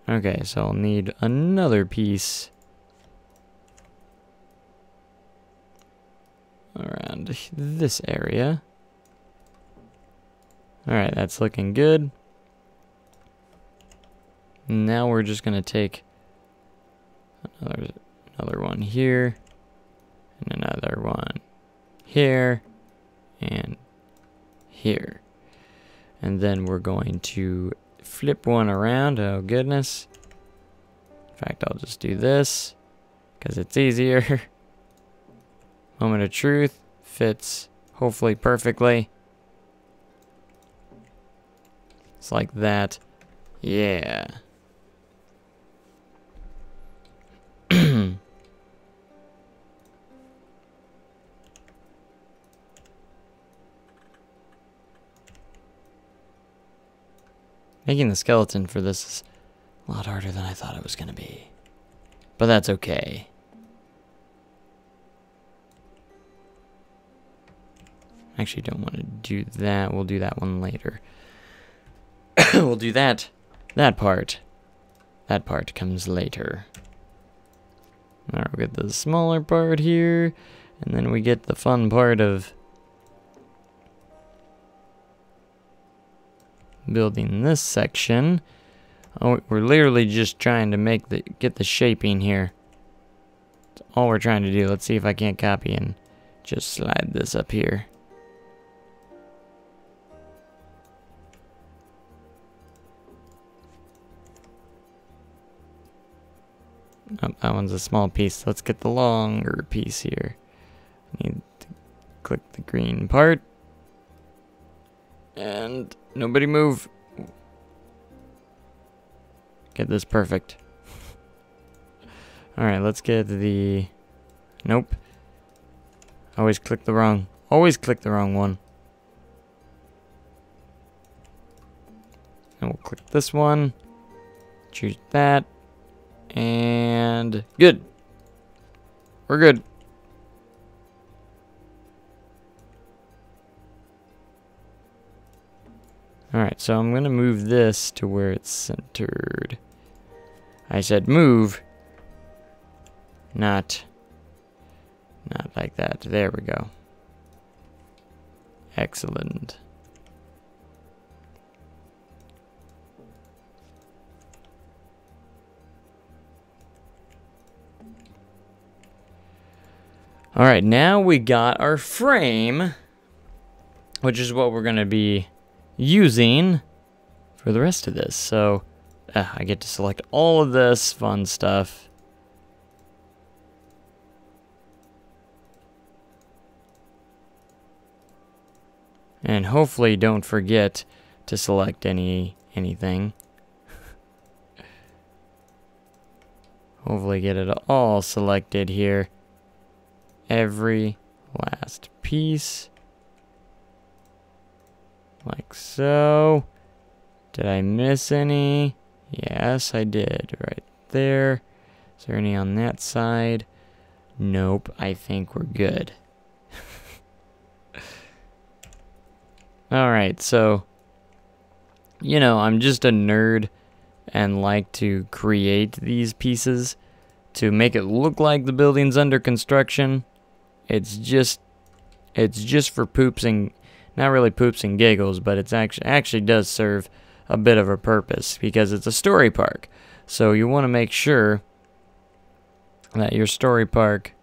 Okay, so I'll need another piece around this area. Alright, that's looking good. Now we're just gonna take another one here, and another one here, and here. And then we're going to flip one around. Oh goodness. In fact, I'll just do this because it's easier. Moment of truth. Fits hopefully perfectly. It's like that. Yeah. Making the skeleton for this is a lot harder than I thought it was going to be. But that's okay. Actually, don't want to do that. We'll do that one later. We'll do that part. That part comes later. Alright, we'll get the smaller part here. And then we get the fun part of building this section. Oh, we're literally just trying to get the shaping here. That's all we're trying to do. Let's see if I can't copy and just slide this up here. Oh, that one's a small piece. Let's get the longer piece here. Need to click the green part. And nobody move. Get this perfect. Alright, let's get the... Nope. Always click the wrong one. And we'll click this one. Choose that. And good. We're good. Alright, so I'm going to move this to where it's centered. I said move. Not like that. There we go. Excellent. Alright, now we got our frame, which is what we're going to be using for the rest of this. So, I get to select all of this fun stuff. And hopefully don't forget to select anything. Hopefully get it all selected here. Every last piece. Like so. Did I miss any? Yes, I did. Right there. Is there any on that side? Nope. I think we're good. Alright, so, you know, I'm just a nerd and like to create these pieces to make it look like the building's under construction. It's just for poops and, not really poops and giggles, but it's actually does serve a bit of a purpose because it's a story park. So you want to make sure that your story park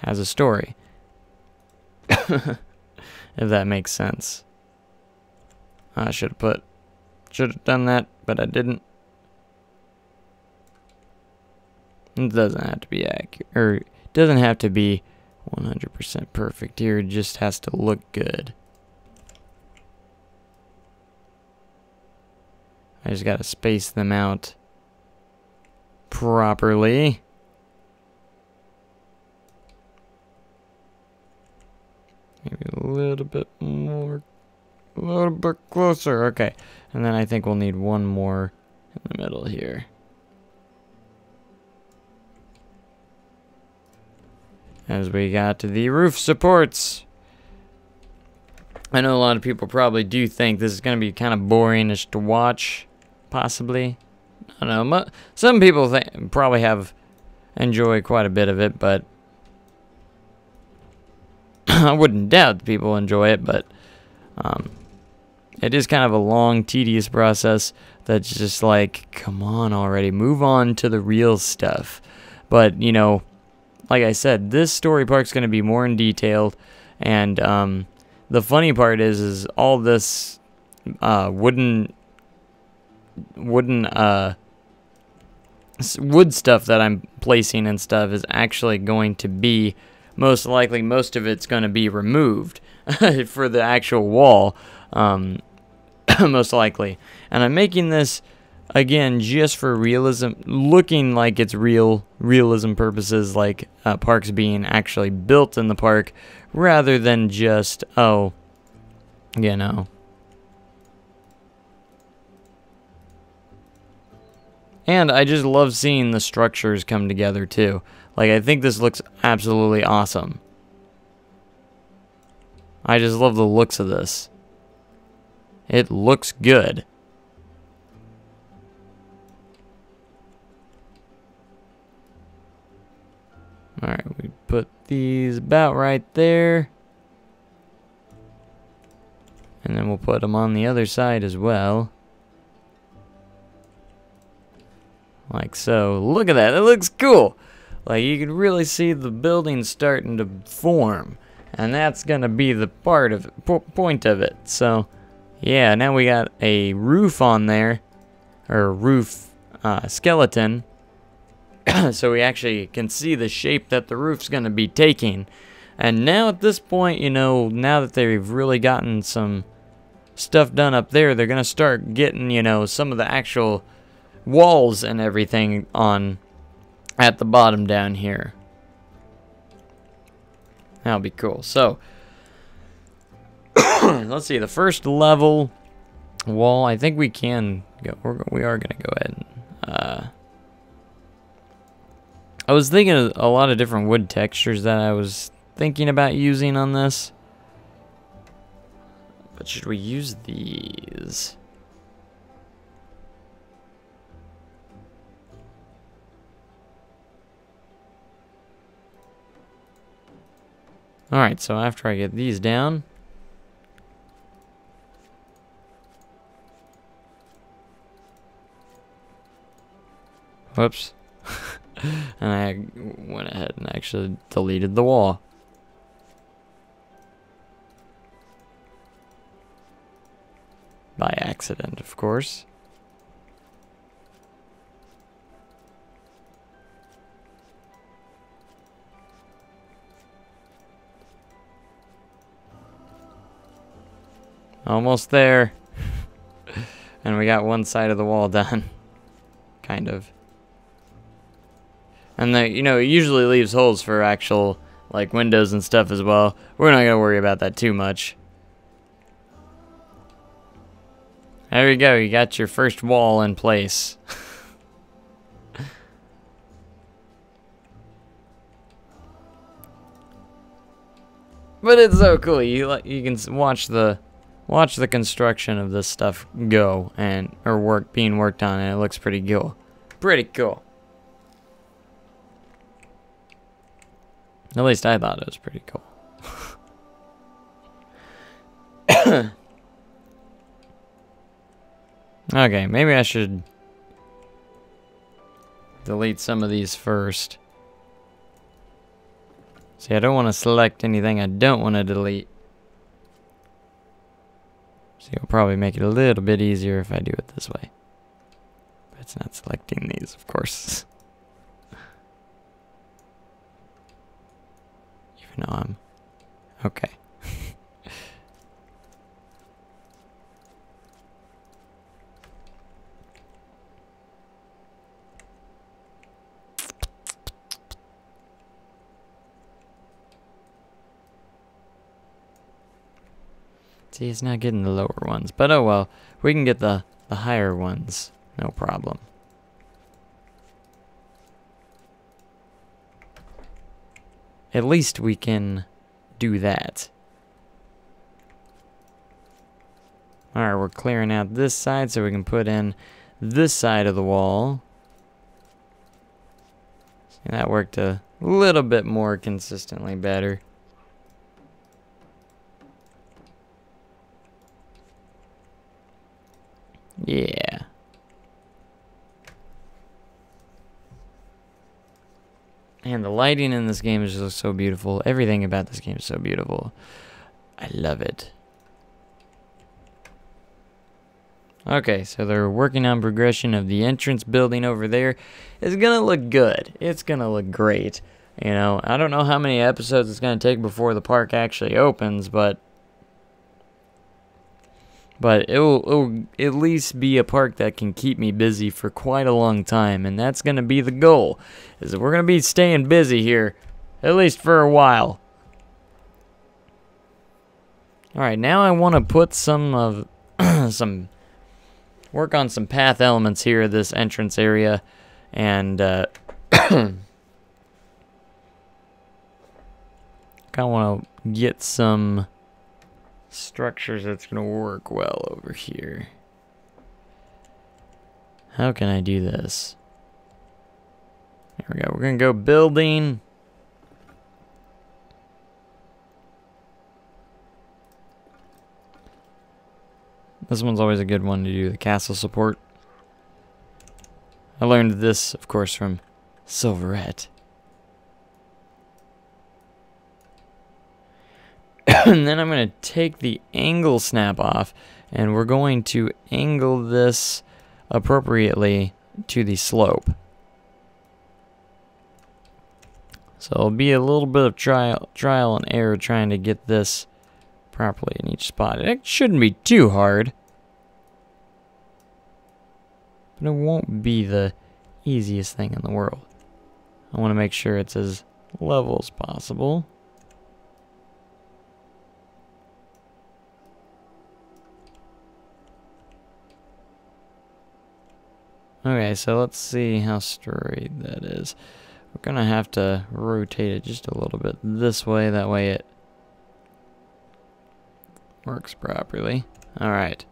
has a story. If that makes sense. I should have done that, but I didn't. It doesn't have to be accurate, or it doesn't have to be 100% perfect here. It just has to look good. I just gotta space them out properly. Maybe a little bit more, a little bit closer. Okay, and then I think we'll need one more in the middle here. As we got to the roof supports. I know a lot of people probably do think this is going to be kind of boringish to watch, possibly. I don't know. Some people probably enjoy quite a bit of it, but I wouldn't doubt that people enjoy it, but it is kind of a long, tedious process that's just like, come on already, move on to the real stuff. But, you know, like I said, this story park's going to be more in detail, and the funny part is all this wood stuff that I'm placing and stuff is actually going to be, most likely, most of it's going to be removed for the actual wall, most likely. And I'm making this, again, just for realism, looking like it's realism purposes, like parks being actually built in the park, rather than just, oh, you know, And I just love seeing the structures come together too. Like, I think this looks absolutely awesome. I just love the looks of this. It looks good. Alright, we put these about right there. And then we'll put them on the other side as well. Like so. Look at that. It looks cool. Like, you can really see the building starting to form. And that's going to be the part of it, point of it. So, yeah, now we got a roof on there. Or roof skeleton. So we actually can see the shape that the roof's going to be taking. And now at this point, you know, now that they've really gotten some stuff done up there, they're going to start getting, you know, some of the actual walls and everything on at the bottom down here. That'll be cool. So, let's see, the first level wall, I think we can go, we are going to go ahead and, I was thinking of a lot of different wood textures that I was thinking about using on this. But should we use these? Alright, so after I get these down, whoops. And I went ahead and actually deleted the wall. By accident, of course. Almost there. And we got one side of the wall done. Kind of. And you know, it usually leaves holes for actual, like, windows and stuff as well. We're not gonna worry about that too much. There you go, you got your first wall in place. But it's so cool. You can watch the construction of this stuff go or being worked on, and it looks pretty cool. Pretty cool. At least I thought it was pretty cool. Okay, maybe I should delete some of these first. See, I don't want to select anything I don't want to delete. See, it'll probably make it a little bit easier if I do it this way. But it's not selecting these, of course. Even though I'm... Okay. See, it's not getting the lower ones, but oh well. We can get the higher ones, no problem. At least we can do that. Alright, we're clearing out this side so we can put in this side of the wall. See, that worked a little bit more consistently better. Yeah. And the lighting in this game is just so beautiful. Everything about this game is so beautiful. I love it. Okay, so they're working on progression of the entrance building over there. It's gonna look good. It's gonna look great. You know, I don't know how many episodes it's gonna take before the park actually opens, but it'll at least be a park that can keep me busy for quite a long time, and that's going to be the goal, is that we're going to be staying busy here, at least for a while. Alright, now I want to put some work on some path elements here, this entrance area, and kind of want to get some structures that's going to work well over here. How can I do this? There we go. We're going to go building. This one's always a good one to do, the castle support. I learned this, of course, from Silverette. And then I'm going to take the angle snap off, and we're going to angle this appropriately to the slope. So it'll be a little bit of trial and error trying to get this properly in each spot. It shouldn't be too hard, but it won't be the easiest thing in the world. I want to make sure it's as level as possible. Okay, so let's see how straight that is. We're gonna have to rotate it just a little bit this way, that way it works properly. Alright.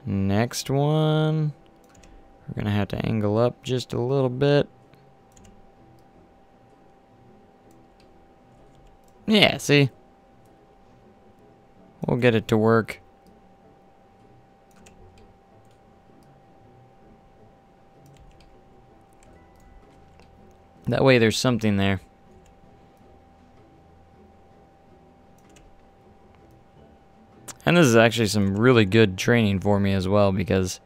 Next one. We're gonna have to angle up just a little bit. Yeah, see? We'll get it to work. That way there's something there. And this is actually some really good training for me as well, because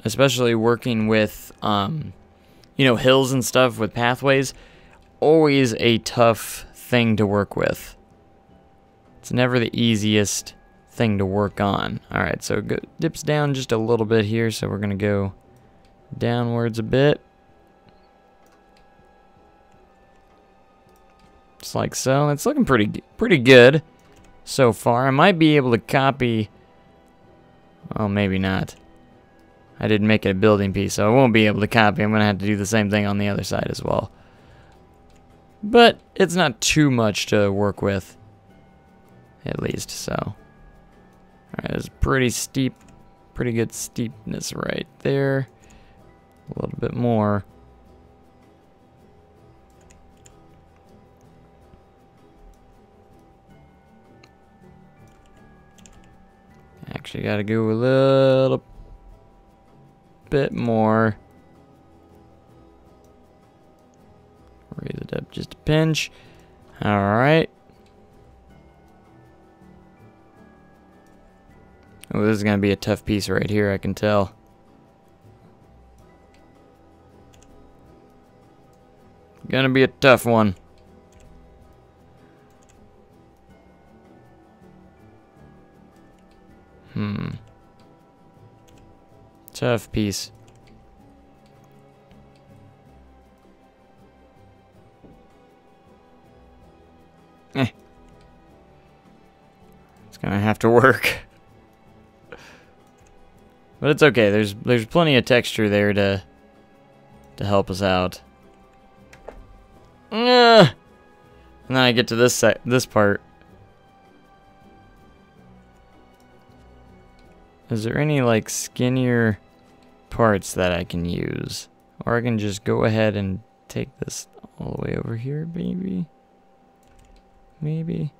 especially working with, you know, hills and stuff with pathways, always a tough thing to work with. It's never the easiest thing to work on. Alright, so it dips down just a little bit here, so we're going to go downwards a bit. Just like so. It's looking pretty good so far. I might be able to copy. Well, maybe not. I didn't make it a building piece, so I won't be able to copy. I'm going to have to do the same thing on the other side as well. But it's not too much to work with, at least, so. Alright, there's pretty steep, pretty good steepness right there. A little bit more. Actually, gotta go a little bit more. Raise it up just a pinch. Alright. Oh, this is gonna be a tough piece right here, I can tell. Gonna be a tough one. Tough piece. It's gonna have to work. But it's okay. There's plenty of texture there to help us out. And then I get to this part. Is there any like skinnier parts that I can use? Or I can just go ahead and take this all the way over here, maybe? Maybe.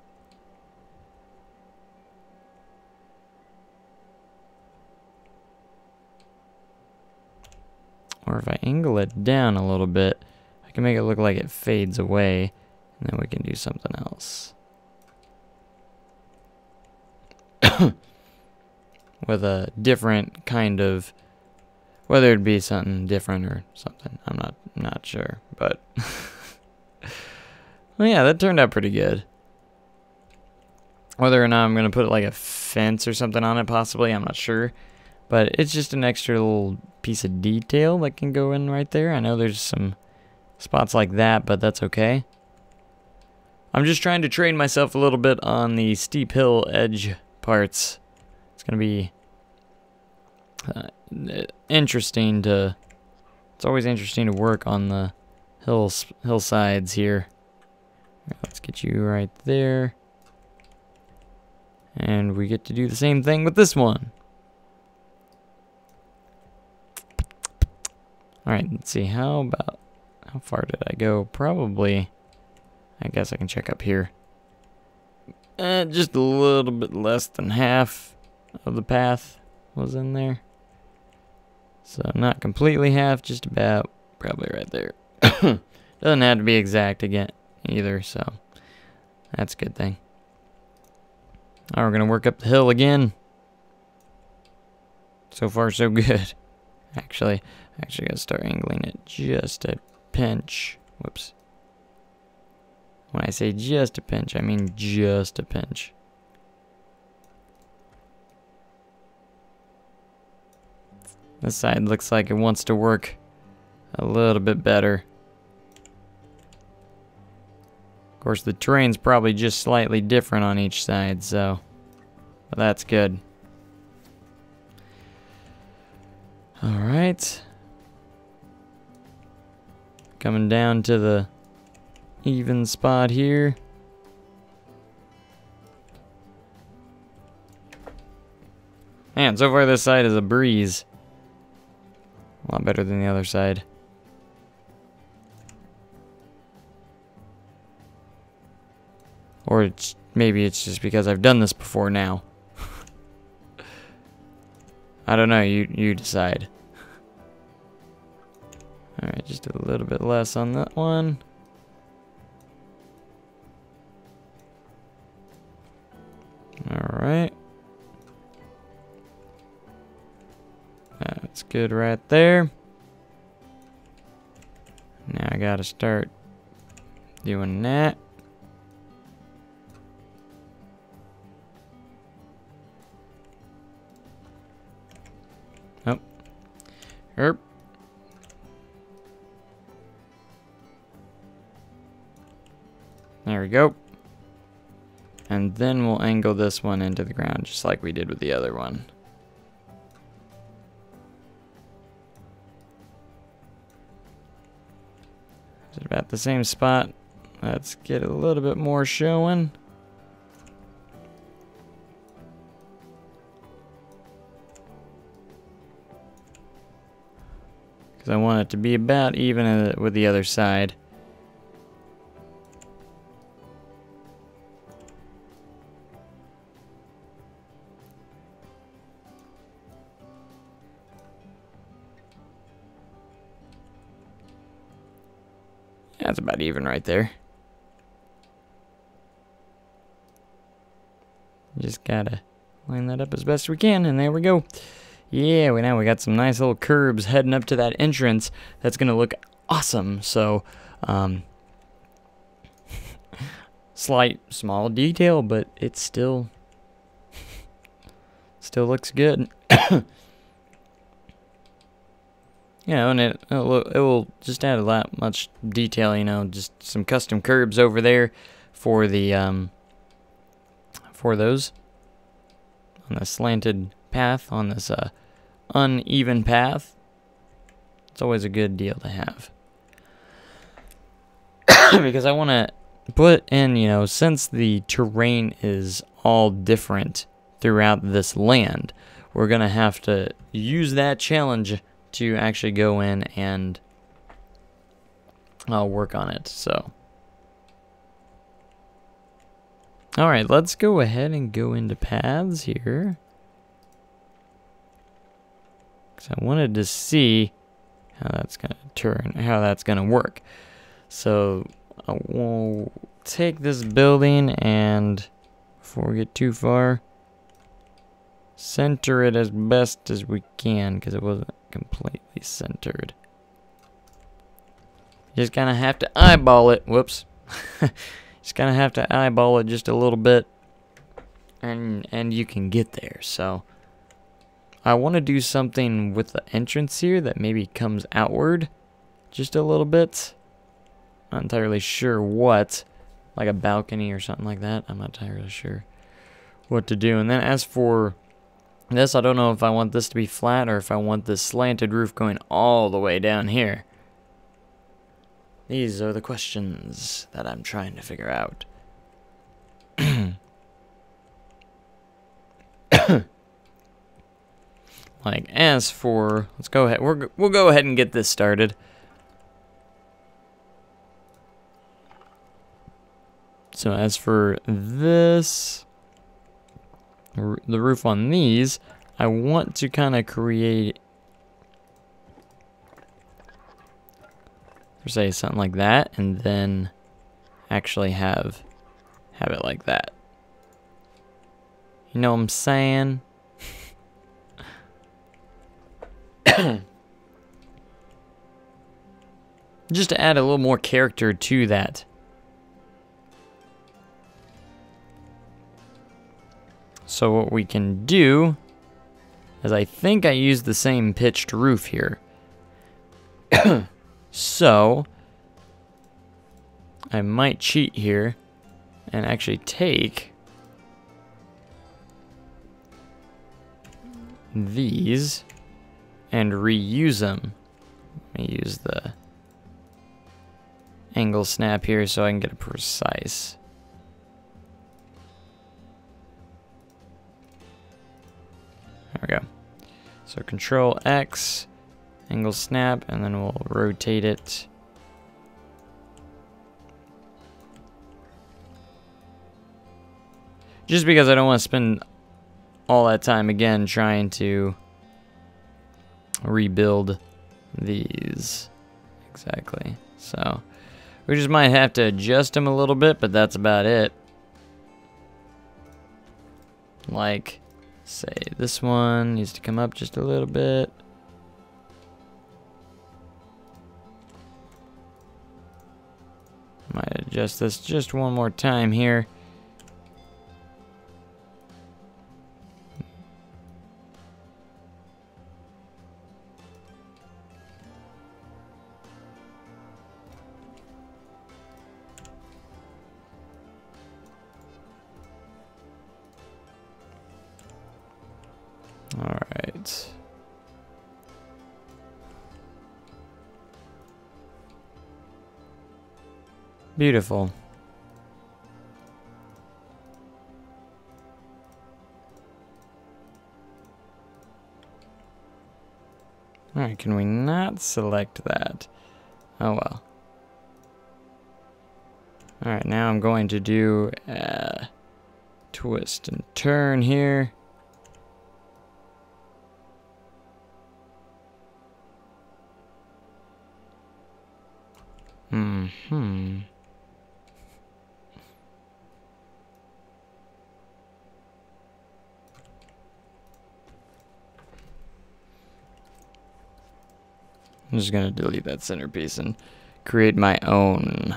Or if I angle it down a little bit, I can make it look like it fades away, and then we can do something else. With a different kind of, whether it'd be something different or something, I'm not sure, but well, yeah, that turned out pretty good. Whether or not I'm gonna put like a fence or something on it, possibly, I'm not sure, but it's just an extra little piece of detail that can go in right there. I know there's some spots like that, but that's okay. I'm just trying to train myself a little bit on the steep hill edge parts. It's It's gonna be interesting to. It's always interesting to work on the hillsides here. Let's get you right there. And we get to do the same thing with this one. Alright, let's see. How far did I go? Probably, I guess I can check up here. Just a little bit less than half of the path was in there. So not completely half, just about, probably right there. Doesn't have to be exact again either, so that's a good thing. Now we're gonna work up the hill again. So far so good. Actually gotta start angling it just a pinch. Whoops. When I say just a pinch, I mean just a pinch. This side looks like it wants to work a little bit better. Of course, the terrain's probably just slightly different on each side, so but that's good. Alright. Coming down to the even spot here. Man, so far this side is a breeze. A lot better than the other side. Or maybe it's just because I've done this before now. I don't know, you decide. Alright, just a little bit less on that one. Alright. That's good right there. Now I gotta start doing that. Oh. Erp. There we go. And then we'll angle this one into the ground just like we did with the other one. It's about the same spot. Let's get a little bit more showing. Because I want it to be about even with the other side. That's about even right there. Just gotta line that up as best we can, and there we go. Yeah, now we got some nice little curves heading up to that entrance. That's gonna look awesome. So, small detail, but it still looks good. You know, and it will just add a lot much detail, you know, just some custom curbs over there for the for those on the slanted path, on this uneven path. It's always a good deal to have. Because I want to put in, you know, since the terrain is all different throughout this land, we're going to have to use that challenge to actually go in and work on it. So, alright, let's go ahead and go into paths here. Because I wanted to see how that's going to turn, how that's going to work. So, I will take this building and, before we get too far, center it as best as we can, because it wasn't completely centered. Just kind of have to eyeball it. Whoops. Just kind of have to eyeball it just a little bit, and you can get there. So I want to do something with the entrance here that maybe comes outward just a little bit. Not entirely sure what, like a balcony or something like that. I'm not entirely sure what to do. And then as for This, I don't know if I want this to be flat or if I want this slanted roof going all the way down here. These are the questions that I'm trying to figure out. Like, as for, let's go ahead. We'll go ahead and get this started. So as for this, the roof on these, I want to kind of create, or say something like that, and then actually have it like that. You know what I'm saying? Just to add a little more character to that. So what we can do is, I think I used the same pitched roof here. So I might cheat here and actually take these and reuse them. Let me use the angle snap here so I can get it precise. There we go. So Control X, angle snap, and then we'll rotate it. Just because I don't want to spend all that time again trying to rebuild these. Exactly. So we just might have to adjust them a little bit, but that's about it. Like, say this one needs to come up just a little bit. Might adjust this just one more time here. All right. Beautiful. All right, can we not select that? Oh well. All right, now I'm going to do a twist and turn here. I'm just gonna delete that centerpiece and create my own.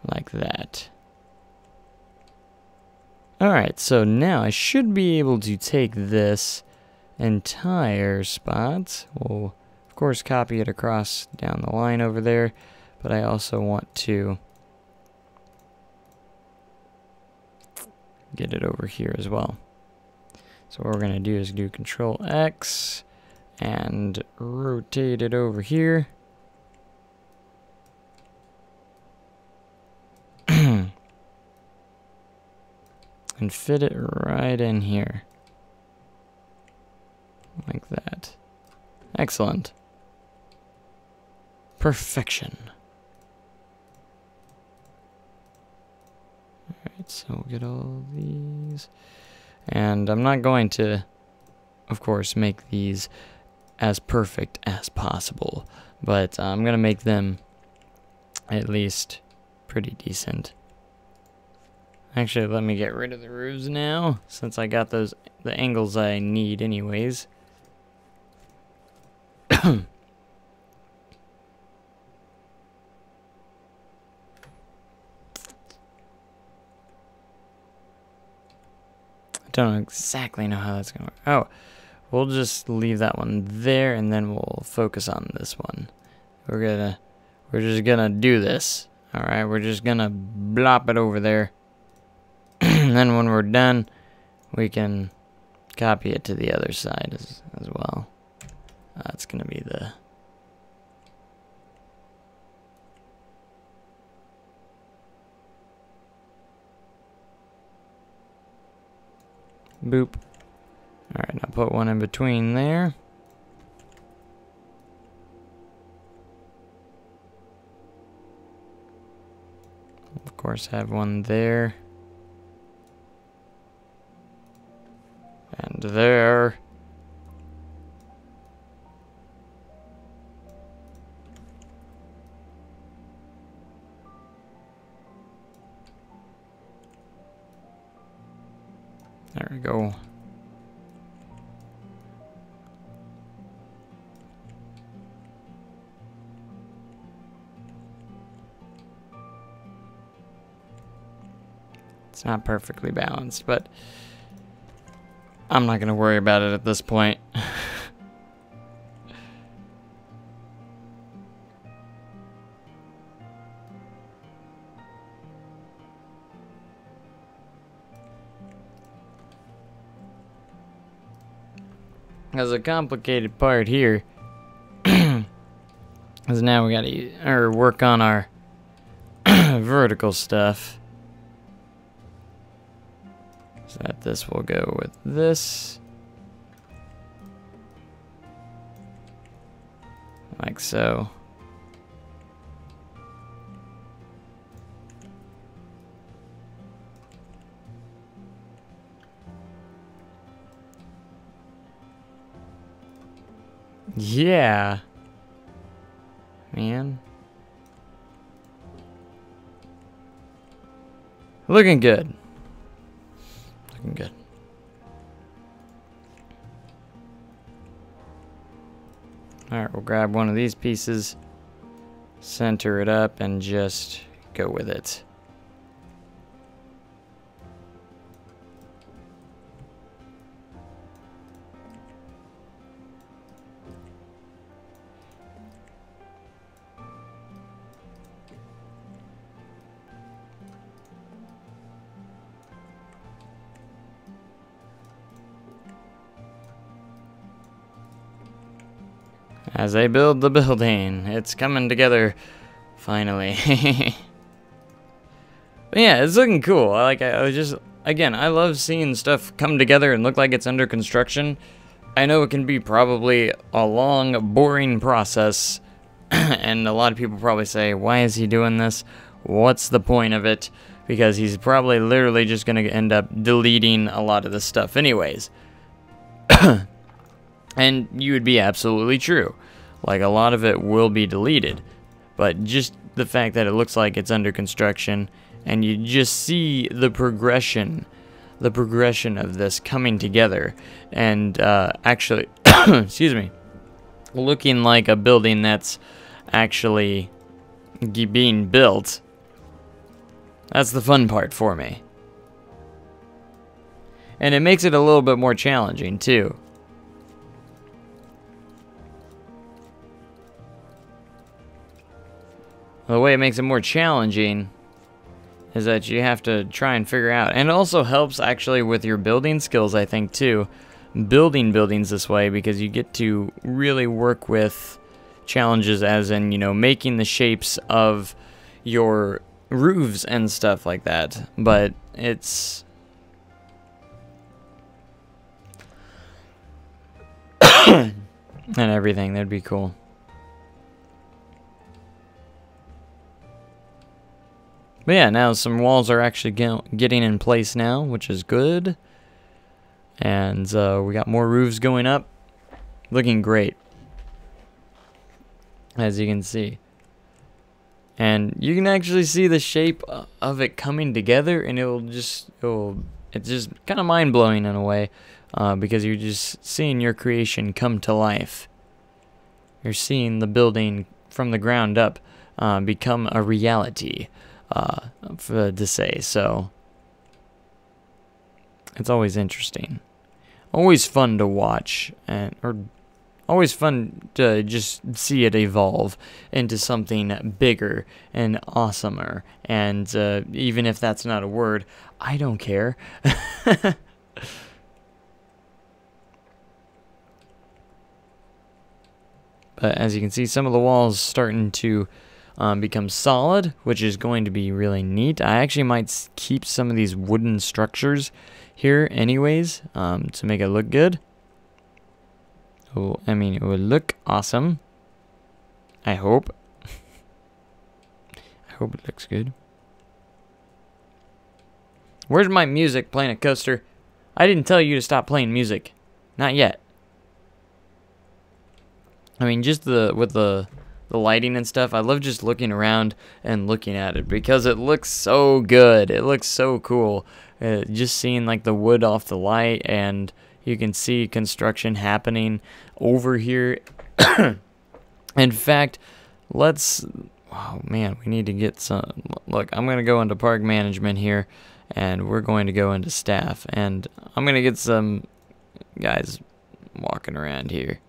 Like that. Alright, so now I should be able to take this entire spot. We'll, of course, copy it across down the line over there, but I also want to get it over here as well. So what we're going to do is do Control X and rotate it over here. And fit it right in here. Like that. Excellent. Perfection. Alright, so we'll get all these. And I'm not going to, of course, make these as perfect as possible. But I'm going to make them at least pretty decent. Actually, let me get rid of the roofs now, since I got the angles I need anyways. I don't exactly know how that's gonna work. Oh, we'll just leave that one there, and then we'll focus on this one. We're just gonna do this. All right, we're just gonna blop it over there. And then when we're done, we can copy it to the other side as well. It's going to be the... Boop. Alright, now put one in between there. Of course, have one there. And there. There we go. It's not perfectly balanced, but I'm not going to worry about it at this point. There's a complicated part here. Because now we got to work on our vertical stuff. So that this will go with this. Like so. Yeah. Man. Looking good. Looking good. Alright, we'll grab one of these pieces, center it up, and just go with it. As I build the building, it's coming together, finally. But yeah, it's looking cool. I just, again, I love seeing stuff come together and look like it's under construction. I know it can be probably a long, boring process, and a lot of people probably say, why is he doing this? What's the point of it? Because he's probably literally just going to end up deleting a lot of this stuff anyways. And you would be absolutely true. Like, a lot of it will be deleted. But just the fact that it looks like it's under construction, and you just see the progression of this coming together, and actually, excuse me, looking like a building that's actually being built. That's the fun part for me. And it makes it a little bit more challenging, too. The way it makes it more challenging is that you have to try and figure out, and it also helps actually with your building skills, I think, too, building buildings this way, because you get to really work with challenges as in, you know, making the shapes of your roofs and stuff like that. But it's and everything, that'd be cool. But yeah, now some walls are actually getting in place now, which is good. And we got more roofs going up. Looking great, as you can see. And you can actually see the shape of it coming together, and it's just kind of mind-blowing in a way, because you're just seeing your creation come to life. You're seeing the building from the ground up become a reality. To say, so it's always interesting, always fun to watch, or always fun to just see it evolve into something bigger and awesomer. And even if that's not a word, I don't care. But as you can see, some of the walls starting to become solid, which is going to be really neat. I actually might keep some of these wooden structures here anyways, to make it look good. Oh, I mean, it would look awesome. I hope. I hope it looks good. Where's my music, Planet Coaster? I didn't tell you to stop playing music. Not yet. I mean, just with the lighting and stuff, I love just looking around and looking at it because it looks so good. It looks so cool. Just seeing like the wood off the light, and you can see construction happening over here. In fact, oh man, we need to get some, look, I'm going to go into park management here, and we're going to go into staff, and I'm going to get some guys walking around here.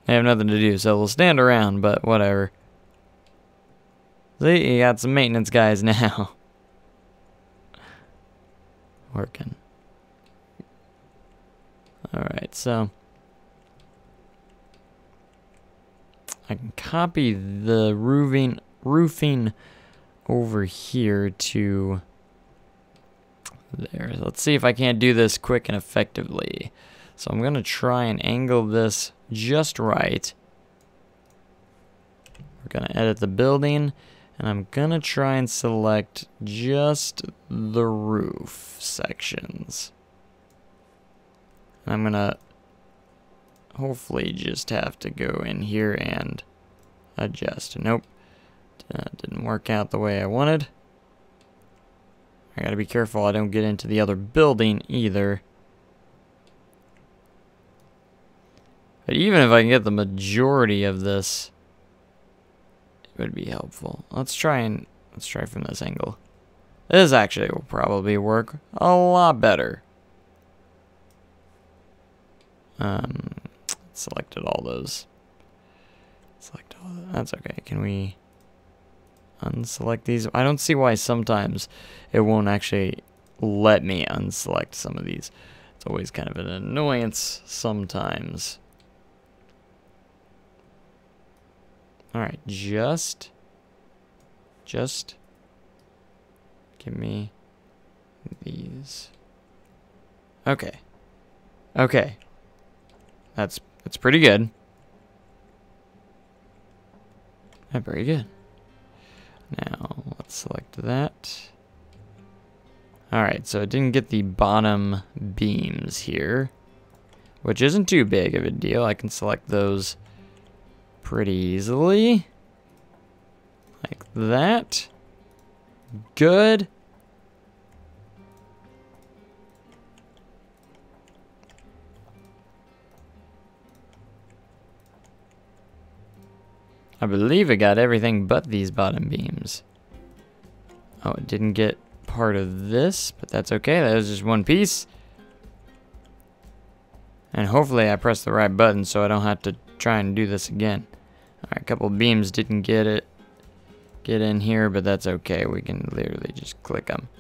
They have nothing to do, so we'll stand around, but whatever. See, you got some maintenance guys now. Working. Alright, so I can copy the roofing over here to there. Let's see if I can't do this quick and effectively. So I'm going to try and angle this just right. We're going to edit the building, and I'm going to try and select just the roof sections. And I'm going to hopefully just have to go in here and adjust. Nope. Didn't work out the way I wanted. I got to be careful I don't get into the other building either. But even if I can get the majority of this, it would be helpful. Let's try from this angle. This actually will probably work a lot better. Selected all those. Select all that. That's okay. Can we unselect these? I don't see why sometimes it won't actually let me unselect some of these. It's always kind of an annoyance sometimes. Alright, just give me these. Okay. Okay. That's pretty good. Very good. Now, let's select that. Alright, so it didn't get the bottom beams here, which isn't too big of a deal. I can select those pretty easily. Like that. Good. I believe it got everything but these bottom beams. Oh, it didn't get part of this, but that's okay. That was just one piece. And hopefully I pressed the right button so I don't have to try and do this again. Alright, a couple of beams didn't get in here, but that's okay. We can literally just click them.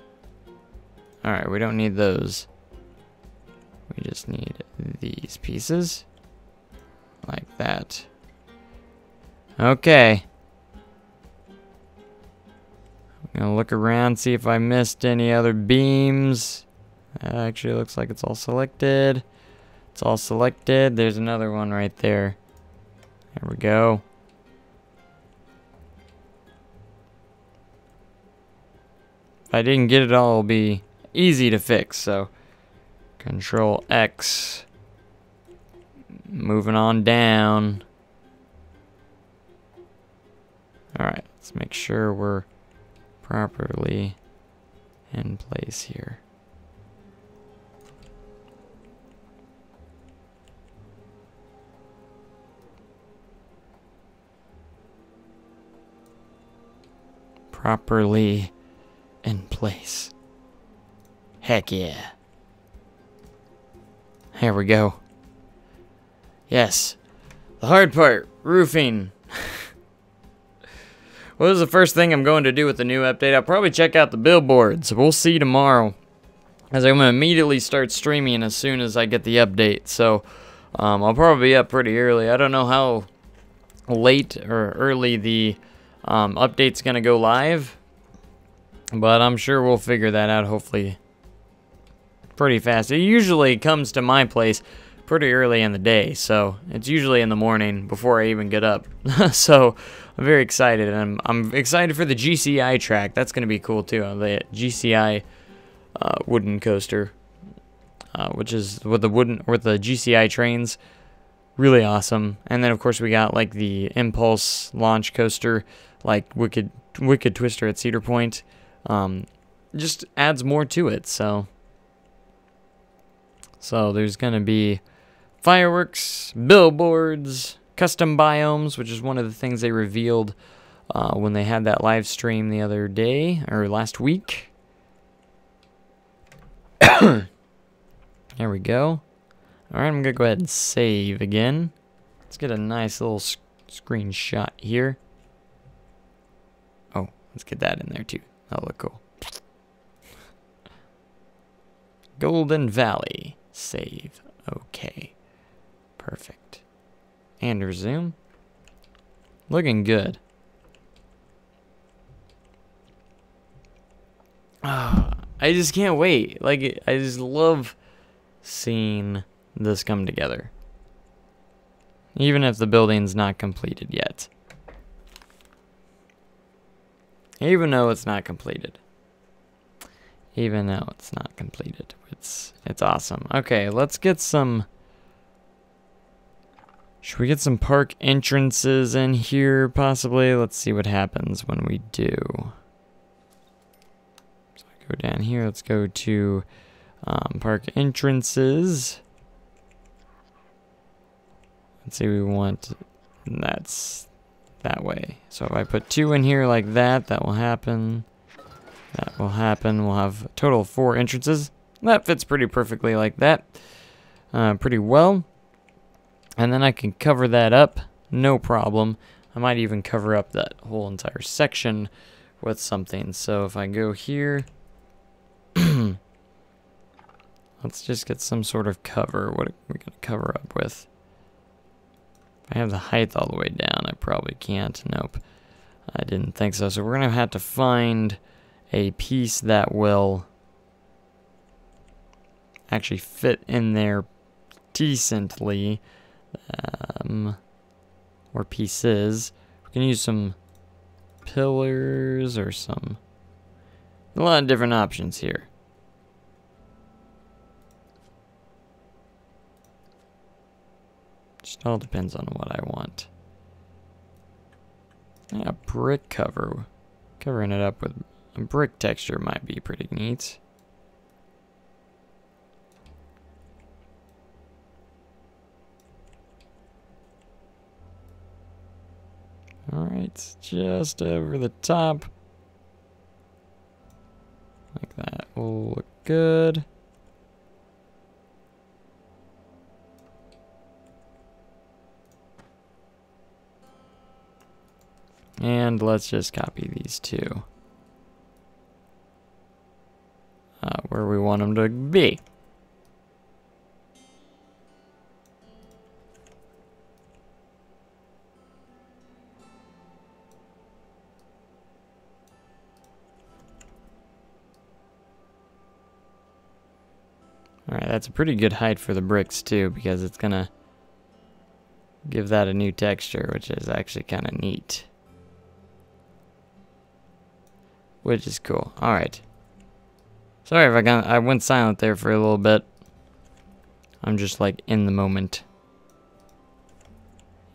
Alright, we don't need those. We just need these pieces. Like that. Okay. I'm gonna look around, see if I missed any other beams. That actually looks like it's all selected. It's all selected. There's another one right there. There we go. If I didn't get it all, it'll be easy to fix. So, Control X. Moving on down. Alright, let's make sure we're properly in place here. Properly in place. Heck yeah. Here we go. Yes. The hard part, roofing. What is the first thing I'm going to do with the new update? I'll probably check out the billboards. We'll see tomorrow. as I'm going to immediately start streaming as soon as I get the update. So I'll probably be up pretty early. I don't know how late or early the update's going to go live, but I'm sure we'll figure that out hopefully pretty fast. It usually comes to my place pretty early in the day, so it's usually in the morning before I even get up. So I'm very excited, and I'm excited for the GCI track. That's going to be cool too. The GCI wooden coaster, which is with the GCI trains, really awesome. And then of course we got like the Impulse launch coaster, like Wicked Twister at Cedar Point. Just adds more to it. So there's gonna be fireworks, billboards, custom biomes, which is one of the things they revealed when they had that live stream the other day or last week. There we go. Alright, I'm gonna go ahead and save again. Let's get a nice little screenshot here. Oh, let's get that in there too. That'll look cool. Golden Valley. Save. Okay. Perfect. And resume. Looking good. I just can't wait. Like, I just love seeing this come together. Even if the building's not completed yet. Even though it's not completed. Even though it's not completed. It's awesome. Okay, let's get some... Should we get some park entrances in here, possibly? Let's see what happens when we do. So I go down here. Let's go to park entrances. Let's see, we want... That's that way. So if I put 2 in here like that, that will happen. That will happen. We'll have a total of 4 entrances. That fits pretty perfectly like that. Pretty well. And then I can cover that up. No problem. I might even cover up that whole entire section with something. So if I go here... Let's just get some sort of cover. What are we going to cover up with? If I have the height all the way down, I probably can't. Nope. I didn't think so. So we're going to have to find a piece that will actually fit in there decently. Or pieces. We can use some pillars or some... A lot of different options here. Just all depends on what I want. Yeah, brick cover. Covering it up with a brick texture might be pretty neat. Alright, just over the top. Like that will look good. And let's just copy these 2. Where we want them to be. Alright, that's a pretty good height for the bricks too, because it's gonna give that a new texture, which is actually kind of neat. Which is cool. Alright. Sorry if I went silent there for a little bit. I'm just like in the moment.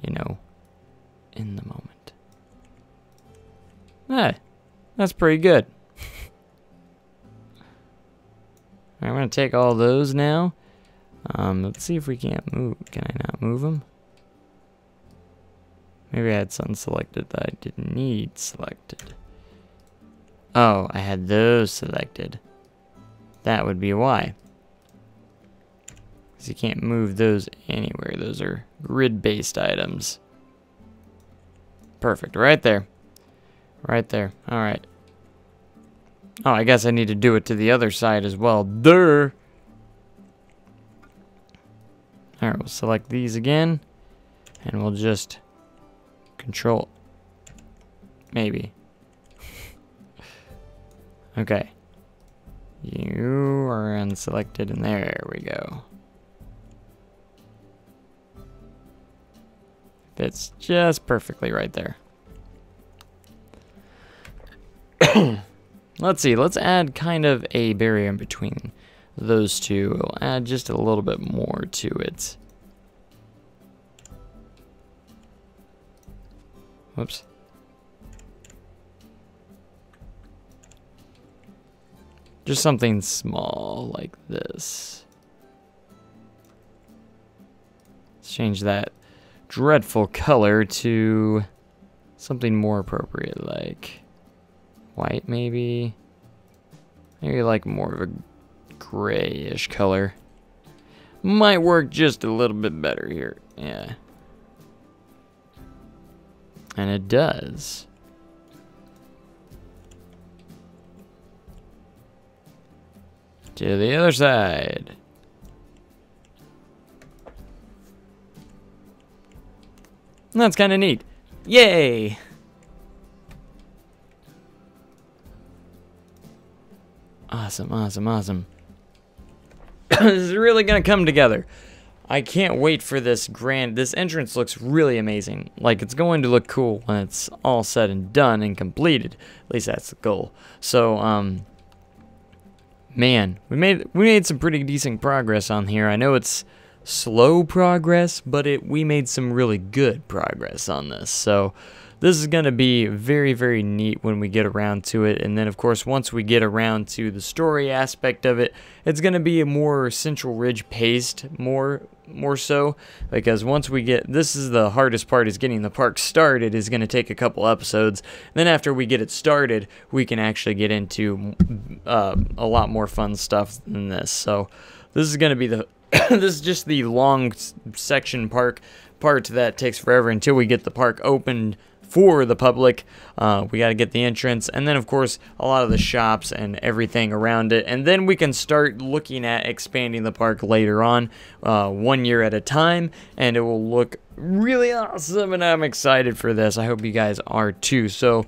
You know. In the moment. Hey, that's pretty good. I'm going to take all those now. Let's see if we can't move. Can I not move them? Maybe I had some selected that I didn't need selected. Oh, I had those selected. That would be why. Because you can't move those anywhere. Those are grid-based items. Perfect. Right there. Right there. Alright. Oh, I guess I need to do it to the other side as well. Durr! Alright, we'll select these again. And we'll just control. Maybe. Okay. You are unselected, and there we go. Fits just perfectly right there. Let's see, let's add kind of a barrier in between those two. We'll add just a little bit more to it. Whoops. Just something small like this. Let's change that dreadful color to something more appropriate, like white maybe. Maybe like more of a grayish color. Might work just a little bit better here. Yeah. And it does. To the other side. That's kind of neat. Yay! Awesome, awesome, awesome. This is really gonna come together. I can't wait for this this entrance looks really amazing. Like, it's going to look cool when it's all said and done and completed. At least that's the goal. So, man, we made some pretty decent progress on here. I know it's slow progress, but we made some really good progress on this. So this is going to be very, very neat when we get around to it. And then, of course, once we get around to the story aspect of it, it's going to be a more Central Ridge paced, more so, because once we get, this is the hardest part, is getting the park started is going to take a couple episodes. Then after we get it started, we can actually get into a lot more fun stuff than this. So this is going to be the this is just the long section part that takes forever until we get the park opened for the public. We got to get the entrance, and then of course a lot of the shops and everything around it, and then we can start looking at expanding the park later on, 1 year at a time, and it will look really awesome, and I'm excited for this. I hope you guys are too. So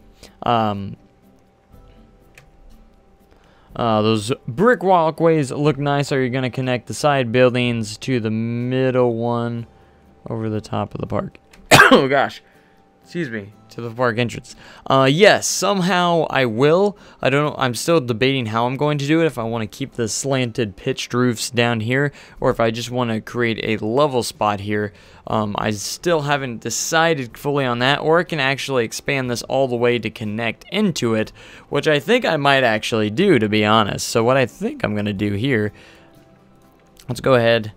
those brick walkways look nice. Are you going to connect the side buildings to the middle one over the top of the park? Oh gosh. Excuse me, to the park entrance. Yes, somehow I will. I don't know. I'm still debating how I'm going to do it. If I want to keep the slanted pitched roofs down here, or if I just want to create a level spot here. I still haven't decided fully on that, or I can actually expand this all the way to connect into it, which I think I might actually do, to be honest. So what I think I'm going to do here, let's go ahead.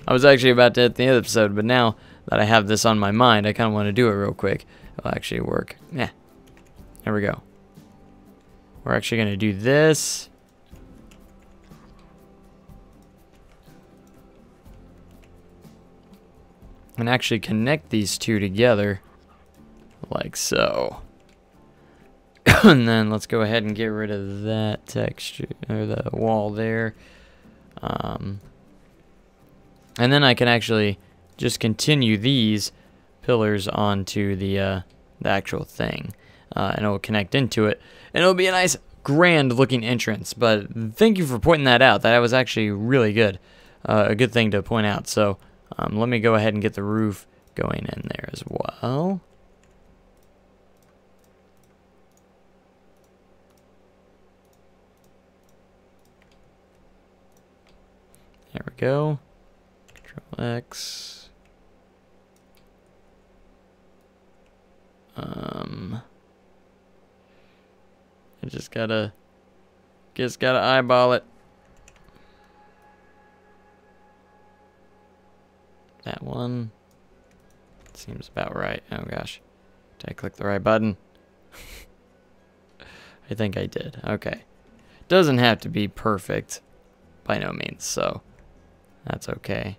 I was actually about to end the episode, but now that I have this on my mind, I kind of want to do it real quick. It'll actually work. Yeah. There we go. We're actually going to do this. And actually connect these two together. Like so. And then let's go ahead and get rid of that texture, or the wall there. And then I can actually just continue these pillars onto the actual thing, and it will connect into it, and it'll be a nice grand looking entrance. But thank you for pointing that out. That was actually really good, a good thing to point out. So let me go ahead and get the roof going in there as well. There we go. Control X. I just gotta eyeball it. That one seems about right. Oh gosh, did I click the right button? I think I did. Okay, doesn't have to be perfect by no means, so that's okay.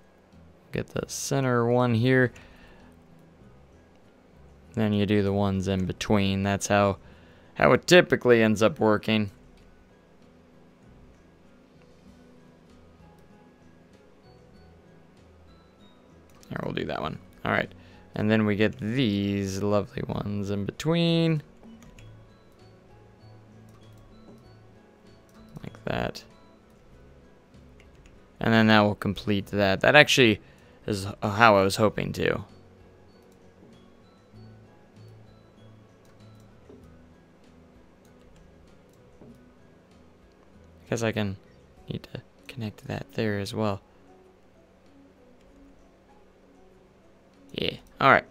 Get the center one here. Then you do the ones in between. That's how it typically ends up working. Here, we'll do that one. All right. And then we get these lovely ones in between. Like that. And then that will complete that. That actually is how I was hoping to. Because I can need to connect that there as well. Yeah. Alright.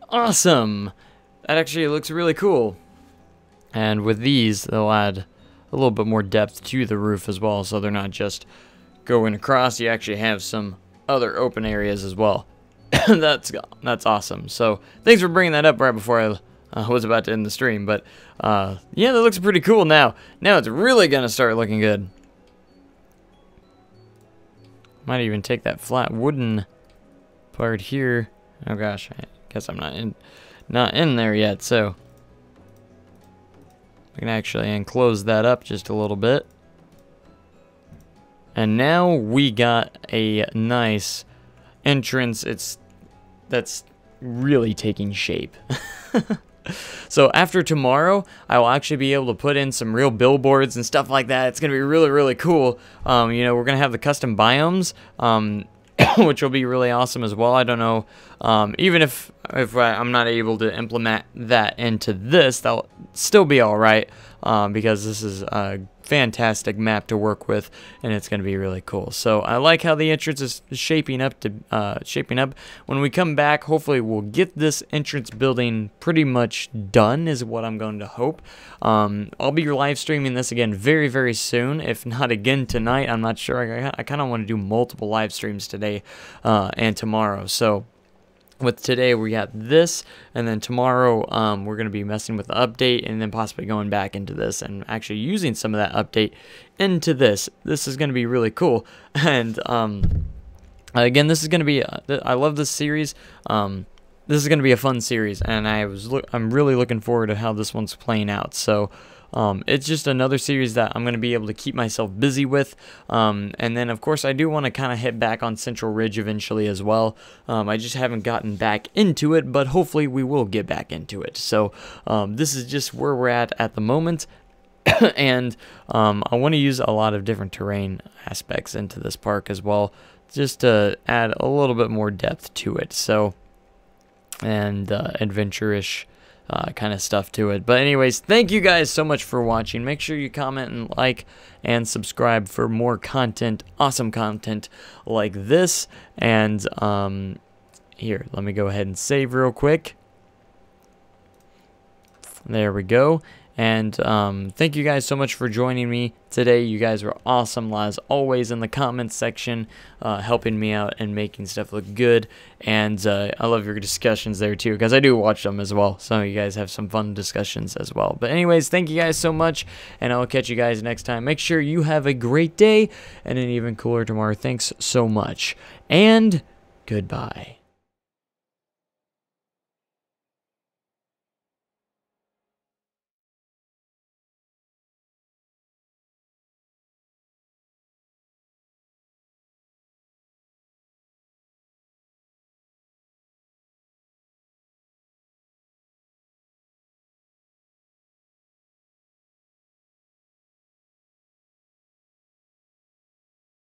Awesome! That actually looks really cool. And with these, they'll add a little bit more depth to the roof as well, so they're not just going across. You actually have some other open areas as well. That's awesome. So thanks for bringing that up right before I was about to end the stream. But yeah, that looks pretty cool now. Now it's really gonna start looking good. Might even take that flat wooden part here. Oh gosh, I guess I'm not in there yet. So we can actually enclose that up just a little bit. And now we got a nice entrance. That's really taking shape. So after tomorrow, I will actually be able to put in some real billboards and stuff like that. It's gonna be really, really cool. You know, we're gonna have the custom biomes, which will be really awesome as well. I don't know, even if I'm not able to implement that into this, that'll still be all right, because this is a fantastic map to work with, and it's going to be really cool. So I like how the entrance is shaping up. When we come back, hopefully we'll get this entrance building pretty much done, is what I'm going to hope. I'll be live streaming this again very, very soon, if not again tonight. I'm not sure. I kind of want to do multiple live streams today and tomorrow. So with today we got this, and then tomorrow we're going to be messing with the update, and then possibly going back into this and actually using some of that update into this. This is going to be really cool. And again, this is going to be I love this series. This is going to be a fun series, and I'm really looking forward to how this one's playing out. So it's just another series that I'm going to be able to keep myself busy with. And then, of course, I do want to kind of hit back on Central Ridge eventually as well. I just haven't gotten back into it, but hopefully we will get back into it. So this is just where we're at the moment. And I want to use a lot of different terrain aspects into this park as well, just to add a little bit more depth to it. So, and adventure-ish kind of stuff to it. But anyways, thank you guys so much for watching. Make sure you comment and like and subscribe for more content, awesome content like this. And here, let me go ahead and save real quick. There we go. And thank you guys so much for joining me today. You guys were awesome, as always, in the comments section, helping me out and making stuff look good. And I love your discussions there too, because I do watch them as well. Some of you guys have some fun discussions as well. But anyways, thank you guys so much, and I'll catch you guys next time. Make sure you have a great day and an even cooler tomorrow. Thanks so much, and goodbye.